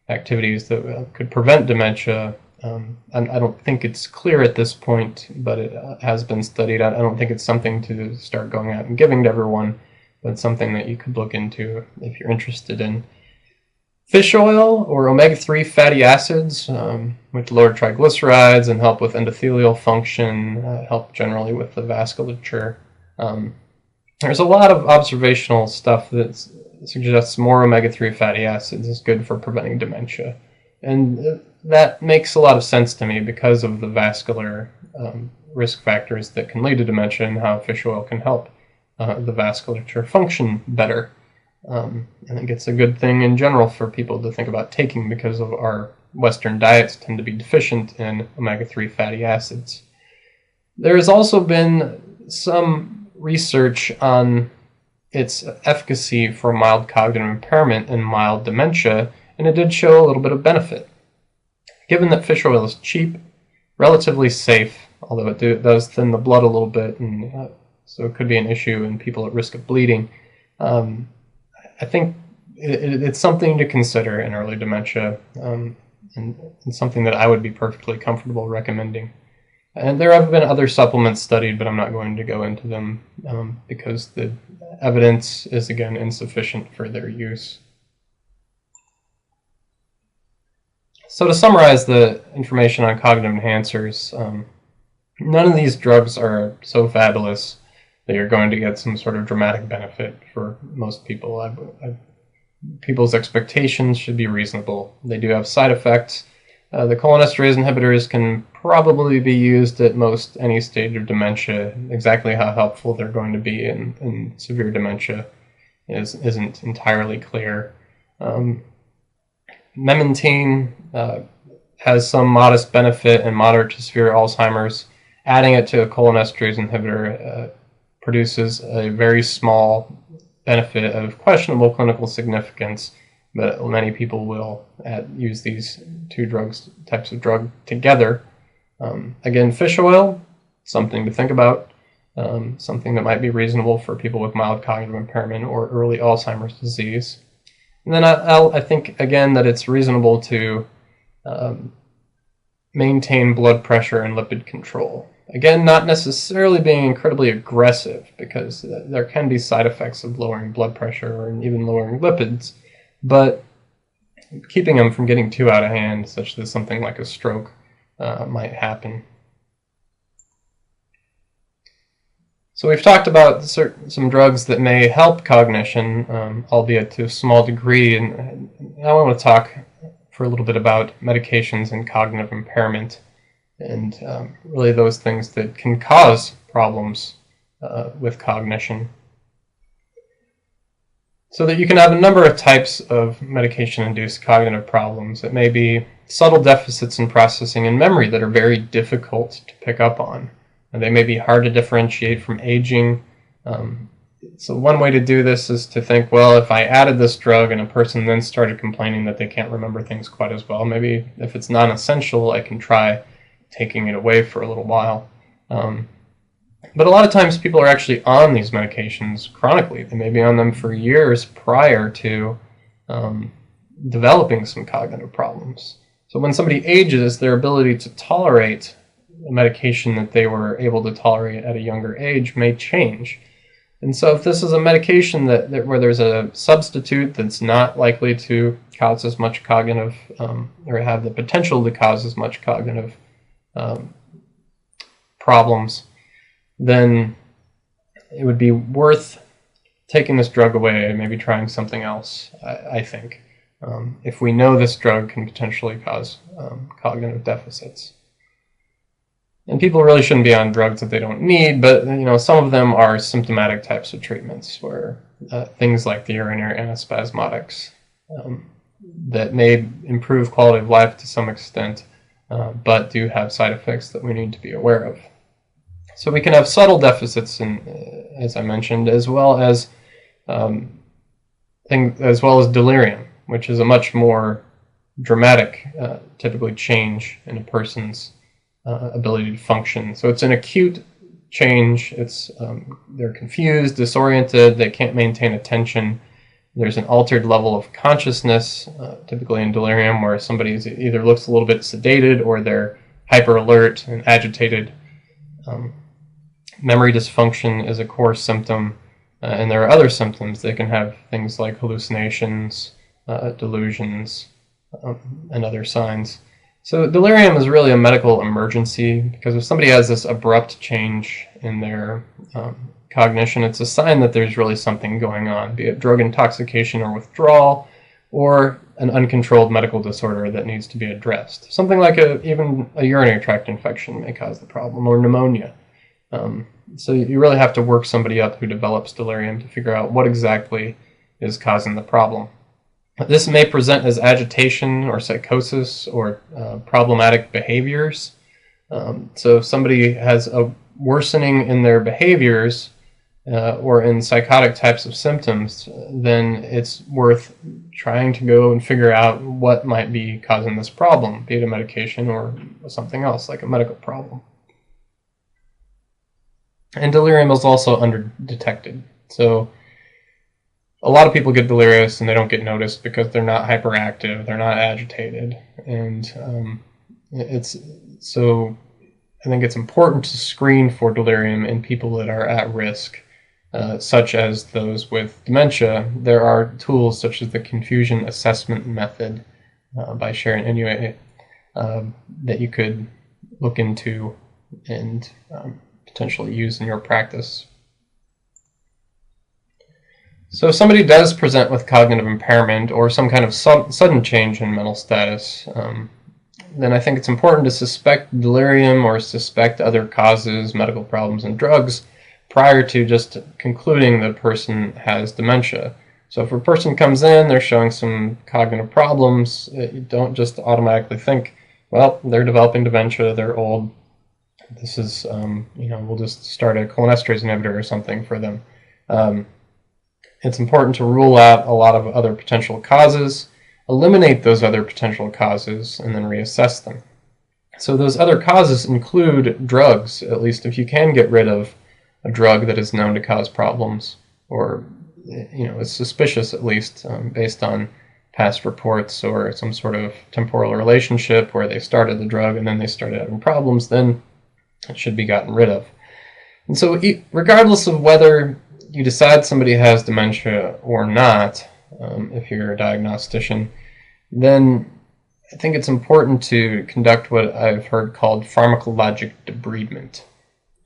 [SPEAKER 1] activities that could prevent dementia. I don't think it's clear at this point, but it has been studied. I don't think it's something to start going out and giving to everyone, but it's something that you could look into if you're interested in. Fish oil or omega-3 fatty acids, which lower triglycerides and help with endothelial function, help generally with the vasculature. There's a lot of observational stuff that suggests more omega-3 fatty acids is good for preventing dementia. And that makes a lot of sense to me because of the vascular risk factors that can lead to dementia and how fish oil can help the vasculature function better. I think it's a good thing in general for people to think about taking, because of our Western diets tend to be deficient in omega-3 fatty acids. There has also been some research on its efficacy for mild cognitive impairment and mild dementia, and it did show a little bit of benefit. Given that fish oil is cheap, relatively safe, although it does thin the blood a little bit, and so it could be an issue in people at risk of bleeding, I think it's something to consider in early dementia, and something that I would be perfectly comfortable recommending. And there have been other supplements studied, but I'm not going to go into them because the evidence is, again, insufficient for their use. So to summarize the information on cognitive enhancers, none of these drugs are so fabulous that you're going to get some sort of dramatic benefit for most people. People's expectations should be reasonable. They do have side effects. The cholinesterase inhibitors can probably be used at most any stage of dementia. Exactly how helpful they're going to be in severe dementia isn't entirely clear. Memantine has some modest benefit in moderate to severe Alzheimer's. Adding it to a cholinesterase inhibitor produces a very small benefit of questionable clinical significance, but many people will use these two types of drug together. Again, fish oil, something to think about, something that might be reasonable for people with mild cognitive impairment or early Alzheimer's disease. And then I think, again, that it's reasonable to maintain blood pressure and lipid control. Again, not necessarily being incredibly aggressive, because there can be side effects of lowering blood pressure and even lowering lipids, but keeping them from getting too out of hand, such that something like a stroke might happen. So we've talked about some drugs that may help cognition, albeit to a small degree, and I want to talk for a little bit about medications and cognitive impairment, and really those things that can cause problems with cognition. So that you can have a number of types of medication-induced cognitive problems. It may be subtle deficits in processing and memory that are very difficult to pick up on. And they may be hard to differentiate from aging. So one way to do this is to think, well, if I added this drug and a person then started complaining that they can't remember things quite as well, maybe if it's non-essential, I can try taking it away for a little while. But a lot of times people are actually on these medications chronically. They may be on them for years prior to developing some cognitive problems. So when somebody ages, their ability to tolerate a medication that they were able to tolerate at a younger age may change. And so if this is a medication where there's a substitute that's not likely to cause as much cognitive, or have the potential to cause as much cognitive problems, then it would be worth taking this drug away and maybe trying something else, I think, if we know this drug can potentially cause cognitive deficits. And people really shouldn't be on drugs that they don't need, but some of them are symptomatic types of treatments, where things like the urinary antispasmodics that may improve quality of life to some extent, but do have side effects that we need to be aware of. So we can have subtle deficits, as I mentioned, as well as delirium, which is a much more dramatic, typically, change in a person's ability to function. So it's an acute change. They're confused, disoriented, they can't maintain attention. There's an altered level of consciousness, typically in delirium, where somebody either looks a little bit sedated or they're hyper alert and agitated. Memory dysfunction is a core symptom, and there are other symptoms. They can have things like hallucinations, delusions, and other signs. So delirium is really a medical emergency, because if somebody has this abrupt change in their cognition, it's a sign that there's really something going on, be it drug intoxication or withdrawal, or an uncontrolled medical disorder that needs to be addressed. Something like even a urinary tract infection may cause the problem, or pneumonia. So you really have to work somebody up who develops delirium to figure out what exactly is causing the problem. This may present as agitation or psychosis or problematic behaviors. So if somebody has a worsening in their behaviors or in psychotic types of symptoms, then it's worth trying to go and figure out what might be causing this problem, be it a medication or something else like a medical problem. And delirium is also under-detected. So a lot of people get delirious and they don't get noticed because they're not hyperactive, they're not agitated. And I think it's important to screen for delirium in people that are at risk, such as those with dementia. There are tools such as the confusion assessment method by Sharon Inouye that you could look into and potentially use in your practice. So if somebody does present with cognitive impairment or some kind of sudden change in mental status, then I think it's important to suspect delirium or suspect other causes, medical problems, and drugs prior to just concluding the person has dementia. So if a person comes in, they're showing some cognitive problems, you don't just automatically think, well, they're developing dementia, they're old, this is, we'll just start a cholinesterase inhibitor or something for them. It's important to rule out a lot of other potential causes, eliminate those other potential causes, and then reassess them. So those other causes include drugs, at least if you can get rid of a drug that is known to cause problems, or is suspicious at least based on past reports or some sort of temporal relationship where they started the drug and then they started having problems, then it should be gotten rid of. And so regardless of whether you decide somebody has dementia or not, if you're a diagnostician, then I think it's important to conduct what I've heard called pharmacologic debridement.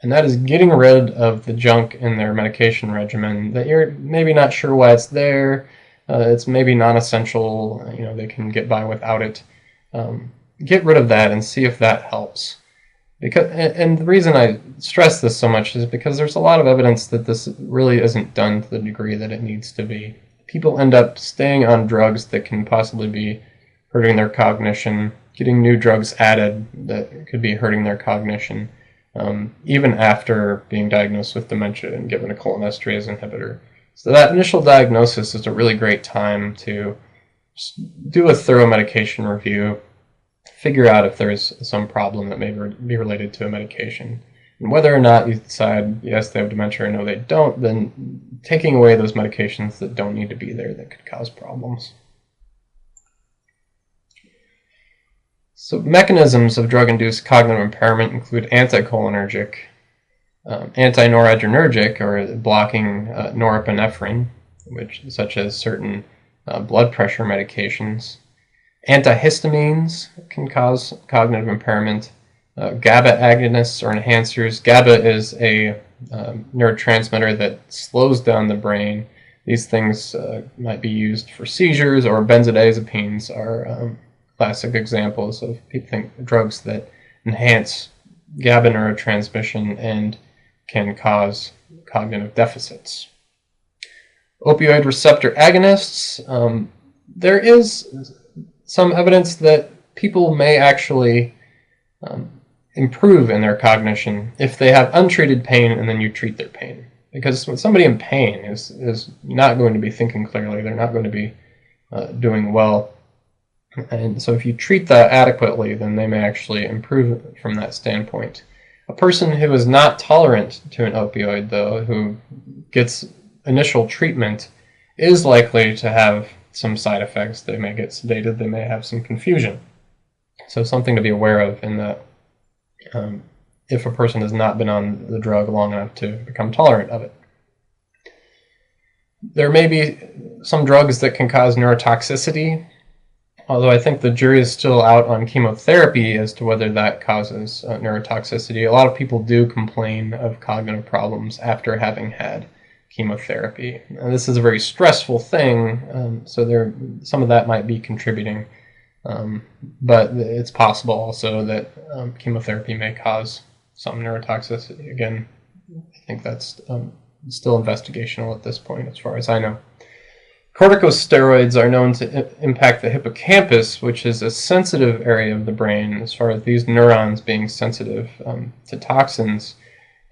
[SPEAKER 1] And that is getting rid of the junk in their medication regimen that you're maybe not sure why it's there, it's maybe non-essential, they can get by without it. Get rid of that and see if that helps. And the reason I stress this so much is because there's a lot of evidence that this really isn't done to the degree that it needs to be. People end up staying on drugs that can possibly be hurting their cognition, getting new drugs added that could be hurting their cognition, even after being diagnosed with dementia and given a cholinesterase inhibitor. So that initial diagnosis is a really great time to do a thorough medication review, figure out if there's some problem that may be related to a medication. And whether or not you decide, yes, they have dementia or no, they don't, then taking away those medications that don't need to be there that could cause problems. So mechanisms of drug-induced cognitive impairment include anticholinergic, anti-noradrenergic, or blocking norepinephrine, such as certain blood pressure medications. Antihistamines can cause cognitive impairment. GABA agonists or enhancers. GABA is a neurotransmitter that slows down the brain. These things might be used for seizures, or benzodiazepines are classic examples of drugs that enhance GABA neurotransmission and can cause cognitive deficits. Opioid receptor agonists. There is some evidence that people may actually improve in their cognition if they have untreated pain and then you treat their pain. Because when somebody in pain is not going to be thinking clearly, they're not going to be doing well. And so if you treat that adequately, then they may actually improve from that standpoint. A person who is not tolerant to an opioid, though, who gets initial treatment, is likely to have some side effects. They may get sedated, they may have some confusion. So something to be aware of in that if a person has not been on the drug long enough to become tolerant of it. There may be some drugs that can cause neurotoxicity, although I think the jury is still out on chemotherapy as to whether that causes neurotoxicity. A lot of people do complain of cognitive problems after having had chemotherapy. And this is a very stressful thing, so some of that might be contributing. But it's possible also that chemotherapy may cause some neurotoxicity. Again, I think that's still investigational at this point, as far as I know. Corticosteroids are known to impact the hippocampus, which is a sensitive area of the brain as far as these neurons being sensitive to toxins.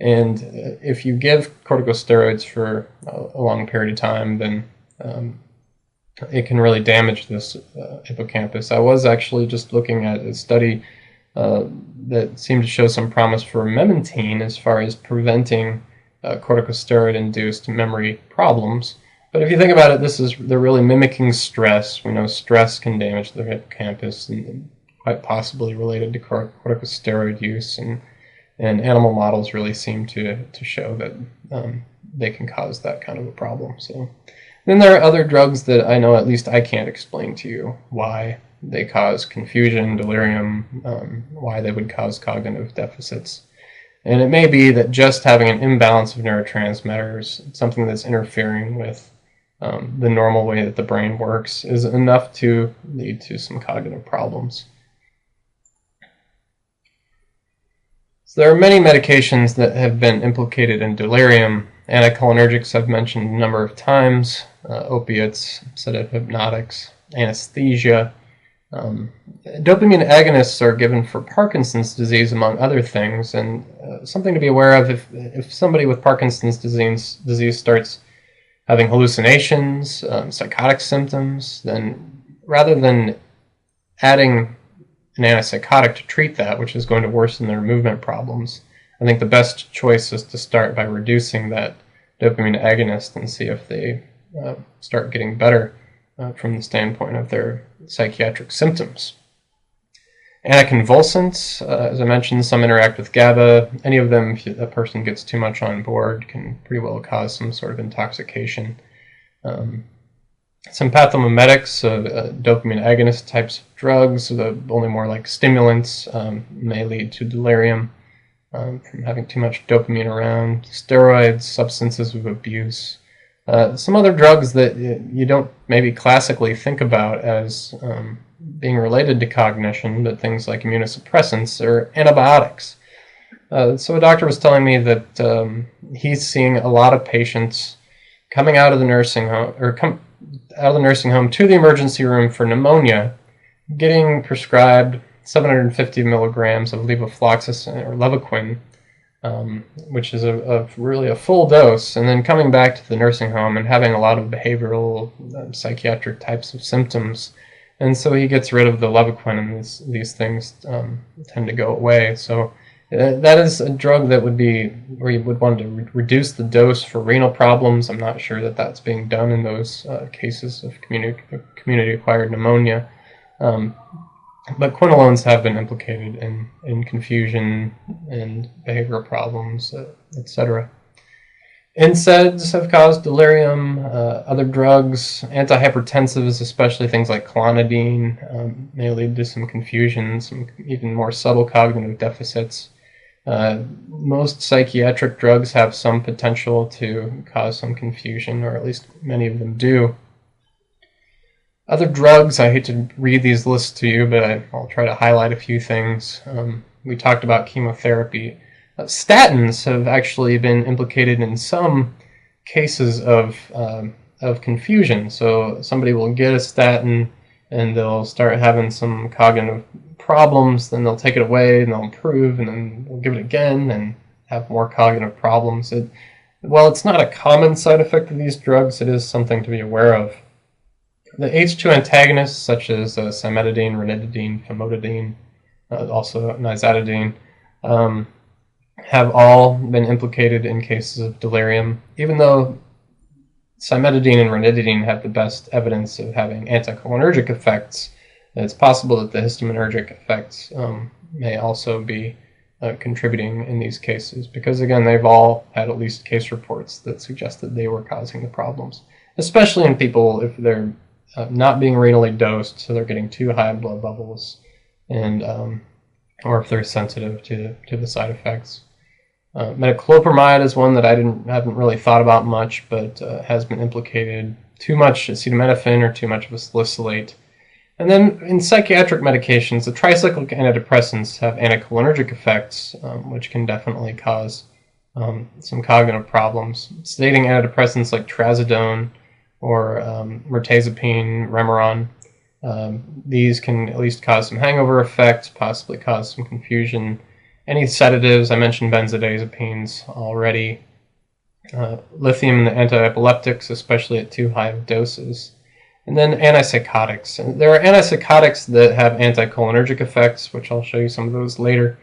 [SPEAKER 1] And if you give corticosteroids for a long period of time, then it can really damage this hippocampus. I was actually just looking at a study that seemed to show some promise for memantine as far as preventing corticosteroid-induced memory problems. But if you think about it, they're really mimicking stress. We know stress can damage the hippocampus, and quite possibly related to corticosteroid use. And animal models really seem to show that they can cause that kind of a problem. So then there are other drugs that I know at least I can't explain to you why they cause confusion, delirium, why they would cause cognitive deficits. And it may be that just having an imbalance of neurotransmitters, something that's interfering with the normal way that the brain works, is enough to lead to some cognitive problems. So there are many medications that have been implicated in delirium. Anticholinergics I've mentioned a number of times, opiates, sedative hypnotics, anesthesia. Dopamine agonists are given for Parkinson's disease, among other things, and something to be aware of if somebody with Parkinson's disease starts having hallucinations, psychotic symptoms, then rather than adding an antipsychotic to treat that, which is going to worsen their movement problems, I think the best choice is to start by reducing that dopamine agonist and see if they start getting better from the standpoint of their psychiatric symptoms. Anticonvulsants, as I mentioned, some interact with GABA. Any of them, if a person gets too much on board, can pretty well cause some sort of intoxication. Some pathomimetics, dopamine agonist types of drugs, only more like stimulants, may lead to delirium from having too much dopamine around. Steroids, substances of abuse. Some other drugs that you don't maybe classically think about as being related to cognition, but things like immunosuppressants or antibiotics. So a doctor was telling me that he's seeing a lot of patients coming out of the nursing home, out of the nursing home to the emergency room for pneumonia, getting prescribed 750 milligrams of levofloxacin or Levaquin, which is really a full dose, and then coming back to the nursing home and having a lot of behavioral psychiatric types of symptoms. And so he gets rid of the Levaquin, and these things tend to go away. So That is a drug that would be where you would want to reduce the dose for renal problems. I'm not sure that that's being done in those cases of community-acquired pneumonia. But quinolones have been implicated in confusion and behavioral problems, etc. NSAIDs have caused delirium. Other drugs, antihypertensives, especially things like clonidine, may lead to some confusion, some even more subtle cognitive deficits. Most psychiatric drugs have some potential to cause some confusion, or at least many of them do. Other drugs, I hate to read these lists to you, but I'll try to highlight a few things. We talked about chemotherapy. Statins have actually been implicated in some cases of confusion. So somebody will get a statin and they'll start having some cognitive problems, then they'll take it away and they'll improve, and then they'll give it again and have more cognitive problems. While it's not a common side effect of these drugs, it is something to be aware of. The H2 antagonists, such as cimetidine, ranitidine, famotidine, also nizatidine, have all been implicated in cases of delirium, even though cimetidine and ranitidine have the best evidence of having anticholinergic effects. It's possible that the histaminergic effects may also be contributing in these cases, because again, they've all had at least case reports that suggest that they were causing the problems, especially in people if they're not being renally dosed, so they're getting too high blood levels, and or if they're sensitive to the side effects. Metoclopramide is one that I haven't really thought about much, but has been implicated. Too much acetaminophen or too much of a salicylate. And then in psychiatric medications, the tricyclic antidepressants have anticholinergic effects, which can definitely cause some cognitive problems. Sedating antidepressants like trazodone or mirtazapine, Remeron, these can at least cause some hangover effects, possibly cause some confusion. Any sedatives, I mentioned benzodiazepines already. Lithium and the anti-epileptics, especially at too high of doses. And then antipsychotics. And there are antipsychotics that have anticholinergic effects, which I'll show you some of those later.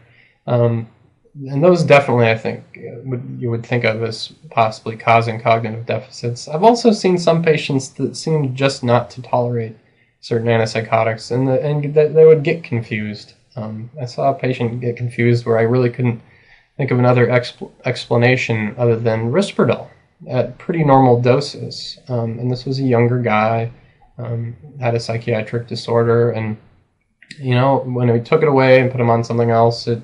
[SPEAKER 1] And those definitely, I think, you would think of as possibly causing cognitive deficits. I've also seen some patients that seem just not to tolerate certain antipsychotics, and they would get confused. I saw a patient get confused where I really couldn't think of another explanation other than Risperdal at pretty normal doses. And this was a younger guy, had a psychiatric disorder, and when we took it away and put him on something else, it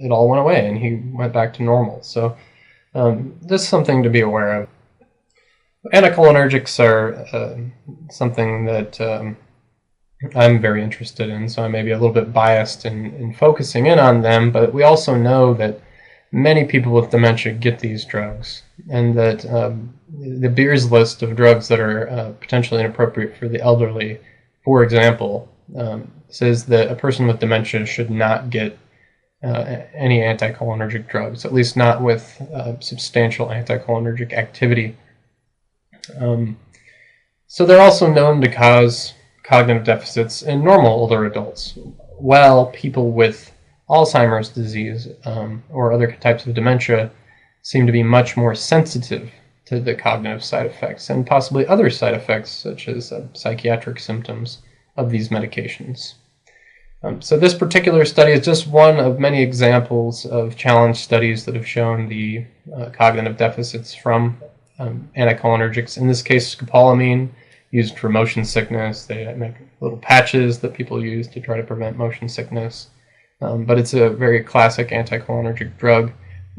[SPEAKER 1] all went away and he went back to normal. So this is something to be aware of. Anticholinergics are something that I'm very interested in, so I may be a little bit biased in focusing in on them, but we also know that many people with dementia get these drugs, and that the Beers list of drugs that are potentially inappropriate for the elderly, for example, says that a person with dementia should not get any anticholinergic drugs, at least not with substantial anticholinergic activity. So they're also known to cause cognitive deficits in normal older adults, while people with Alzheimer's disease or other types of dementia seem to be much more sensitive to the cognitive side effects and possibly other side effects such as psychiatric symptoms of these medications. So this particular study is just one of many examples of challenge studies that have shown the cognitive deficits from anticholinergics. In this case, scopolamine, used for motion sickness. They make little patches that people use to try to prevent motion sickness. But it's a very classic anticholinergic drug.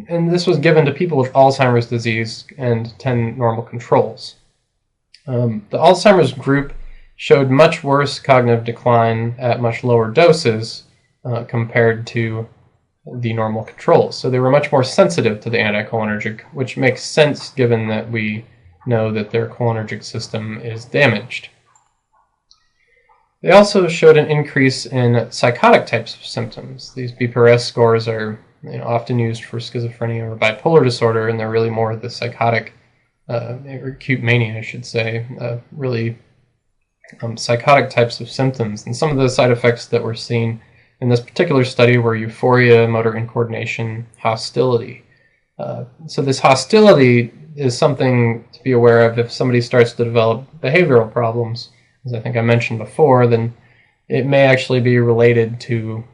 [SPEAKER 1] And this was given to people with Alzheimer's disease and 10 normal controls. The Alzheimer's group showed much worse cognitive decline at much lower doses compared to the normal controls. So they were much more sensitive to the anticholinergic, which makes sense given that we know that their cholinergic system is damaged. They also showed an increase in psychotic types of symptoms. These BPRS scores are often used for schizophrenia or bipolar disorder, and they're really more the psychotic, or acute mania, I should say, really psychotic types of symptoms. And some of the side effects that were seen In this particular study were euphoria, motor incoordination, hostility. So this hostility is something to be aware of if somebody starts to develop behavioral problems. As I think I mentioned before, then it may actually be related to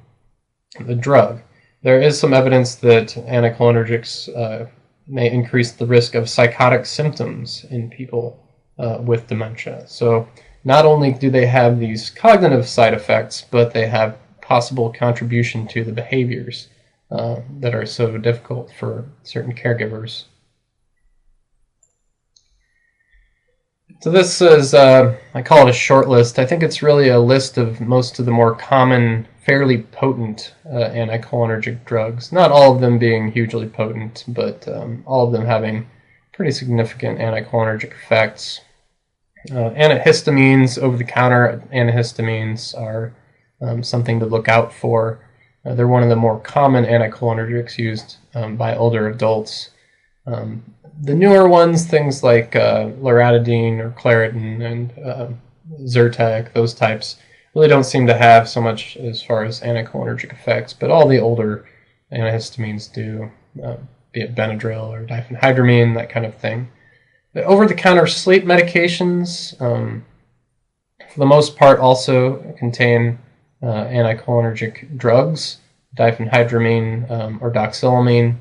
[SPEAKER 1] the drug. There is some evidence that anticholinergics may increase the risk of psychotic symptoms in people with dementia. So not only do they have these cognitive side effects, but they have possible contribution to the behaviors that are so difficult for certain caregivers. So this is, I call it a short list. I think it's really a list of most of the more common, fairly potent anticholinergic drugs. Not all of them being hugely potent, but all of them having pretty significant anticholinergic effects. Antihistamines, over-the-counter antihistamines, are something to look out for. They're one of the more common anticholinergics used by older adults. The newer ones, things like loratadine or Claritin and Zyrtec, those types, really don't seem to have so much as far as anticholinergic effects, but all the older antihistamines do, be it Benadryl or diphenhydramine, that kind of thing. The over-the-counter sleep medications, for the most part, also contain anticholinergic drugs, diphenhydramine or doxylamine.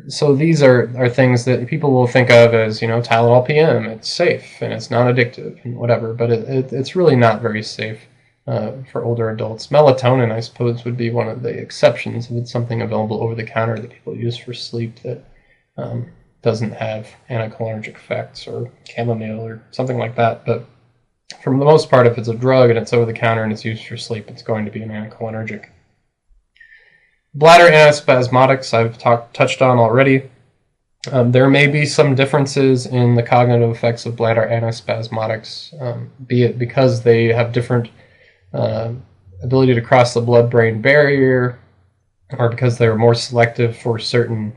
[SPEAKER 1] So these are things that people will think of as, Tylenol PM. It's safe and it's non-addictive and whatever, but it's really not very safe for older adults. Melatonin, I suppose, would be one of the exceptions if it's something available over the counter that people use for sleep that doesn't have anticholinergic effects, or chamomile or something like that. But for the most part, if it's a drug and it's over the counter and it's used for sleep, it's going to be an anticholinergic. Bladder antispasmodics I've touched on already. There may be some differences in the cognitive effects of bladder antispasmodics, be it because they have different ability to cross the blood-brain barrier, or because they're more selective for certain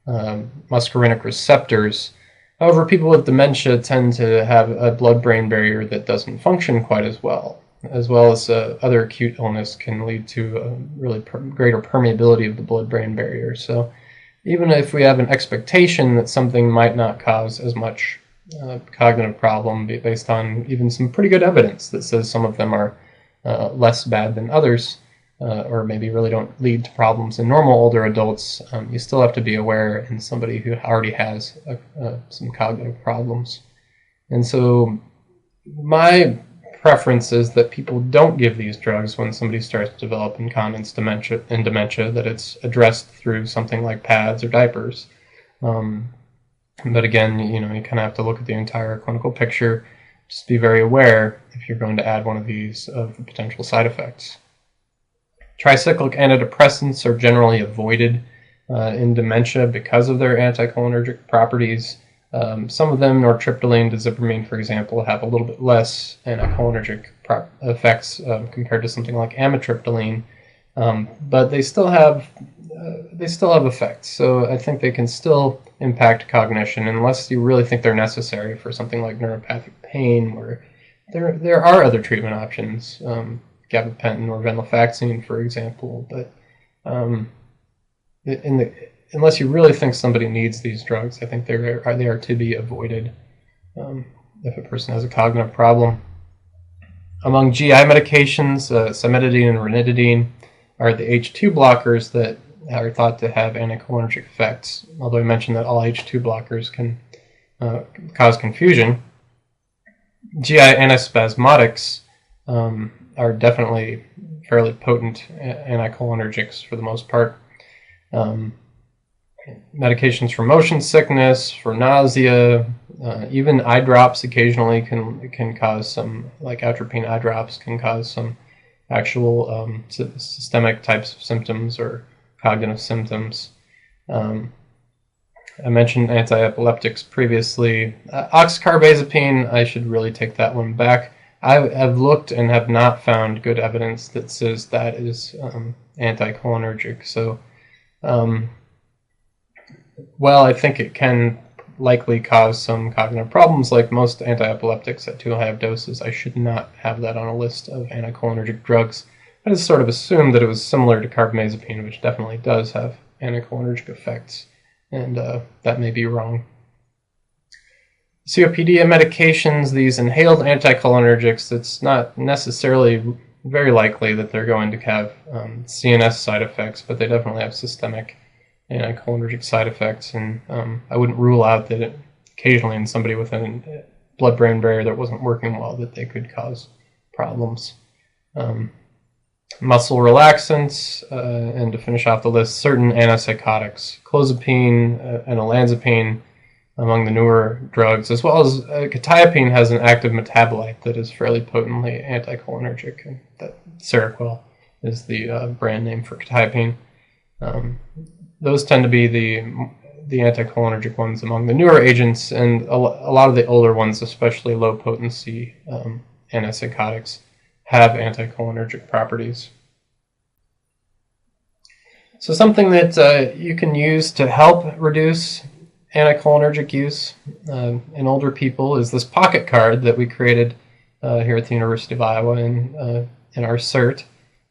[SPEAKER 1] muscarinic receptors. However, people with dementia tend to have a blood-brain barrier that doesn't function quite as well as other acute illness can lead to a really greater permeability of the blood-brain barrier. So even if we have an expectation that something might not cause as much cognitive problem based on even some pretty good evidence that says some of them are less bad than others, or maybe really don't lead to problems in normal older adults, you still have to be aware in somebody who already has some cognitive problems. And so my preference is that people don't give these drugs when somebody starts to develop incontinence dementia, that it's addressed through something like pads or diapers. But again, you kind of have to look at the entire clinical picture. Just be very aware if you're going to add one of these of the potential side effects. Tricyclic antidepressants are generally avoided in dementia because of their anticholinergic properties. Some of them, nortriptyline, dizipramine, for example, have a little bit less anticholinergic effects compared to something like amitriptyline, but they still have effects. So I think they can still impact cognition unless you really think they're necessary for something like neuropathic pain, where there are other treatment options, gabapentin or venlafaxine, for example. But unless you really think somebody needs these drugs, I think they are to be avoided if a person has a cognitive problem. Among GI medications, cimetidine and ranitidine are the H2 blockers that are thought to have anticholinergic effects, although I mentioned that all H2 blockers can cause confusion. GI antispasmodics are definitely fairly potent anticholinergics for the most part. Medications for motion sickness, for nausea, even eye drops occasionally can cause some, like atropine eye drops can cause some actual systemic types of symptoms or cognitive symptoms. I mentioned anti-epileptics previously. Oxcarbazepine, I should really take that one back. I have looked and have not found good evidence that says that is anticholinergic. So, well, I think it can likely cause some cognitive problems like most antiepileptics at too high of doses. I should not have that on a list of anticholinergic drugs. I just sort of assumed that it was similar to carbamazepine, which definitely does have anticholinergic effects, and that may be wrong. COPD medications, these inhaled anticholinergics, it's not necessarily very likely that they're going to have CNS side effects, but they definitely have systemic anticholinergic side effects, and I wouldn't rule out that occasionally in somebody with a blood-brain barrier that wasn't working well that they could cause problems. Muscle relaxants, and to finish off the list, certain antipsychotics, clozapine and olanzapine among the newer drugs, as well as quetiapine has an active metabolite that is fairly potently anticholinergic, and that Seroquel is the brand name for quetiapine. Those tend to be the anticholinergic ones among the newer agents, and a lot of the older ones, especially low potency antipsychotics, have anticholinergic properties. So something that you can use to help reduce anticholinergic use in older people is this pocket card that we created here at the University of Iowa in our CERT,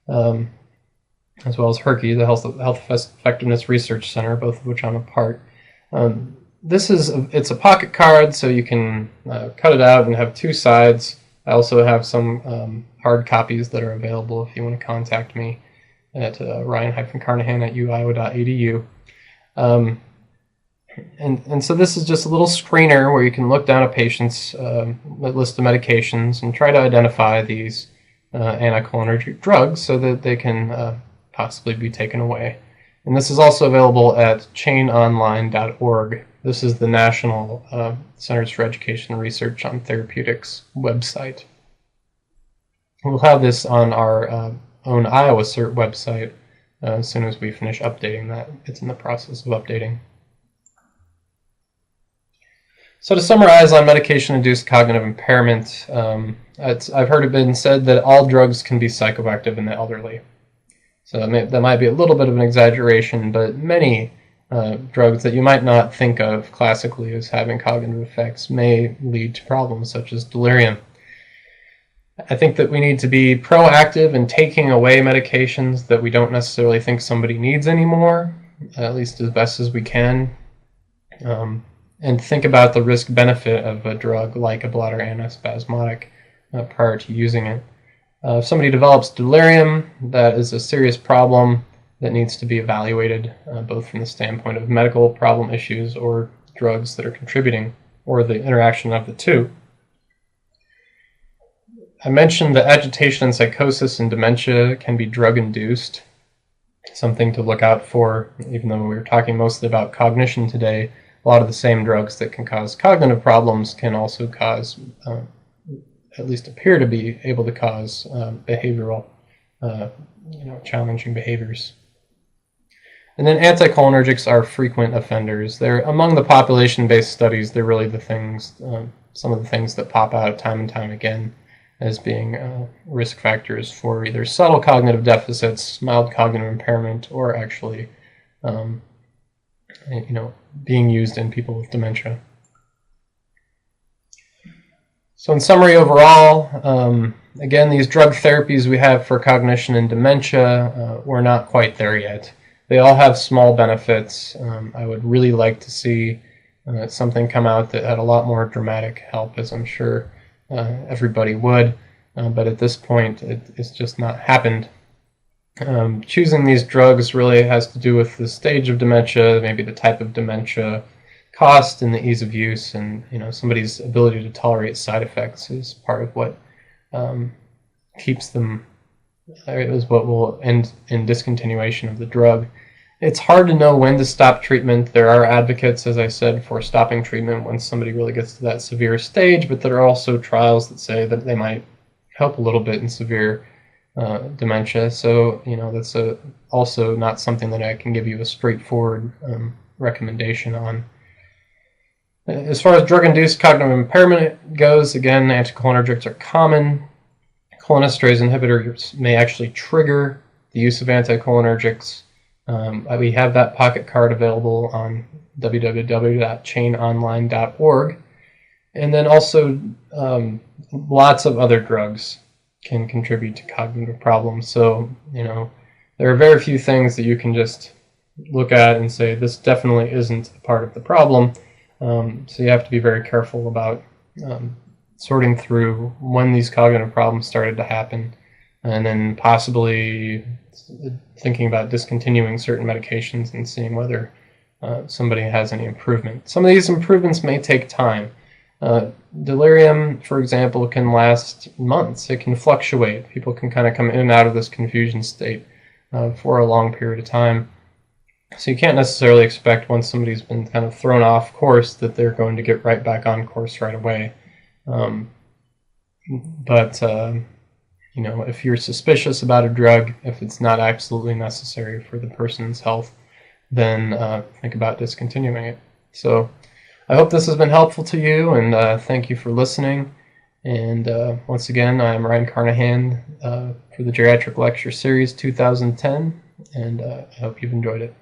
[SPEAKER 1] as well as HERCE, the Health Effectiveness Research Center, both of which I'm a part. It's a pocket card, so you can cut it out and have two sides. I also have some hard copies that are available if you want to contact me at ryan-carnahan@uiowa.edu. And so this is just a little screener where you can look down a patient's list of medications and try to identify these anticholinergic drugs so that they can possibly be taken away. And this is also available at chainonline.org. This is the National Centers for Education and Research on Therapeutics website. We'll have this on our own Iowa CERT website as soon as we finish updating that. It's in the process of updating. So to summarize on medication-induced cognitive impairment, I've heard it been said that all drugs can be psychoactive in the elderly. So that might be a little bit of an exaggeration, but many drugs that you might not think of classically as having cognitive effects may lead to problems such as delirium. I think that we need to be proactive in taking away medications that we don't necessarily think somebody needs anymore, at least as best as we can. And think about the risk-benefit of a drug like a bladder antispasmodic prior to using it. If somebody develops delirium, that is a serious problem that needs to be evaluated, both from the standpoint of medical problem issues or drugs that are contributing, or the interaction of the two. I mentioned that agitation and psychosis in dementia can be drug-induced, something to look out for, even though we were talking mostly about cognition today. A lot of the same drugs that can cause cognitive problems can also cause, at least appear to be able to cause behavioral, challenging behaviors. And then anticholinergics are frequent offenders. They're among the population-based studies. They're really the things, some of the things that pop out time and time again as being risk factors for either subtle cognitive deficits, mild cognitive impairment, or actually, being used in people with dementia. So in summary overall, again, these drug therapies we have for cognition and dementia, we're not quite there yet. They all have small benefits. I would really like to see something come out that had a lot more dramatic help, as I'm sure everybody would, but at this point it's just not happened. Choosing these drugs really has to do with the stage of dementia, maybe the type of dementia, cost, and the ease of use, and somebody's ability to tolerate side effects is part of what keeps them, is what will end in discontinuation of the drug. It's hard to know when to stop treatment. There are advocates, as I said, for stopping treatment once somebody really gets to that severe stage, but there are also trials that say that they might help a little bit in severe dementia. So, that's also not something that I can give you a straightforward recommendation on. As far as drug-induced cognitive impairment goes, again, anticholinergics are common. Cholinesterase inhibitors may actually trigger the use of anticholinergics. We have that pocket card available on www.chainonline.org. And then also lots of other drugs can contribute to cognitive problems. So, there are very few things that you can just look at and say, this definitely isn't a part of the problem. So you have to be very careful about sorting through when these cognitive problems started to happen, and then possibly thinking about discontinuing certain medications and seeing whether somebody has any improvement. Some of these improvements may take time. Delirium, for example, can last months. It can fluctuate. People can kind of come in and out of this confusion state for a long period of time. So you can't necessarily expect once somebody's been kind of thrown off course that they're going to get right back on course right away. If you're suspicious about a drug, if it's not absolutely necessary for the person's health, then think about discontinuing it. So I hope this has been helpful to you, and thank you for listening. And once again, I'm Ryan Carnahan for the Geriatric Lecture Series 2010, and I hope you've enjoyed it.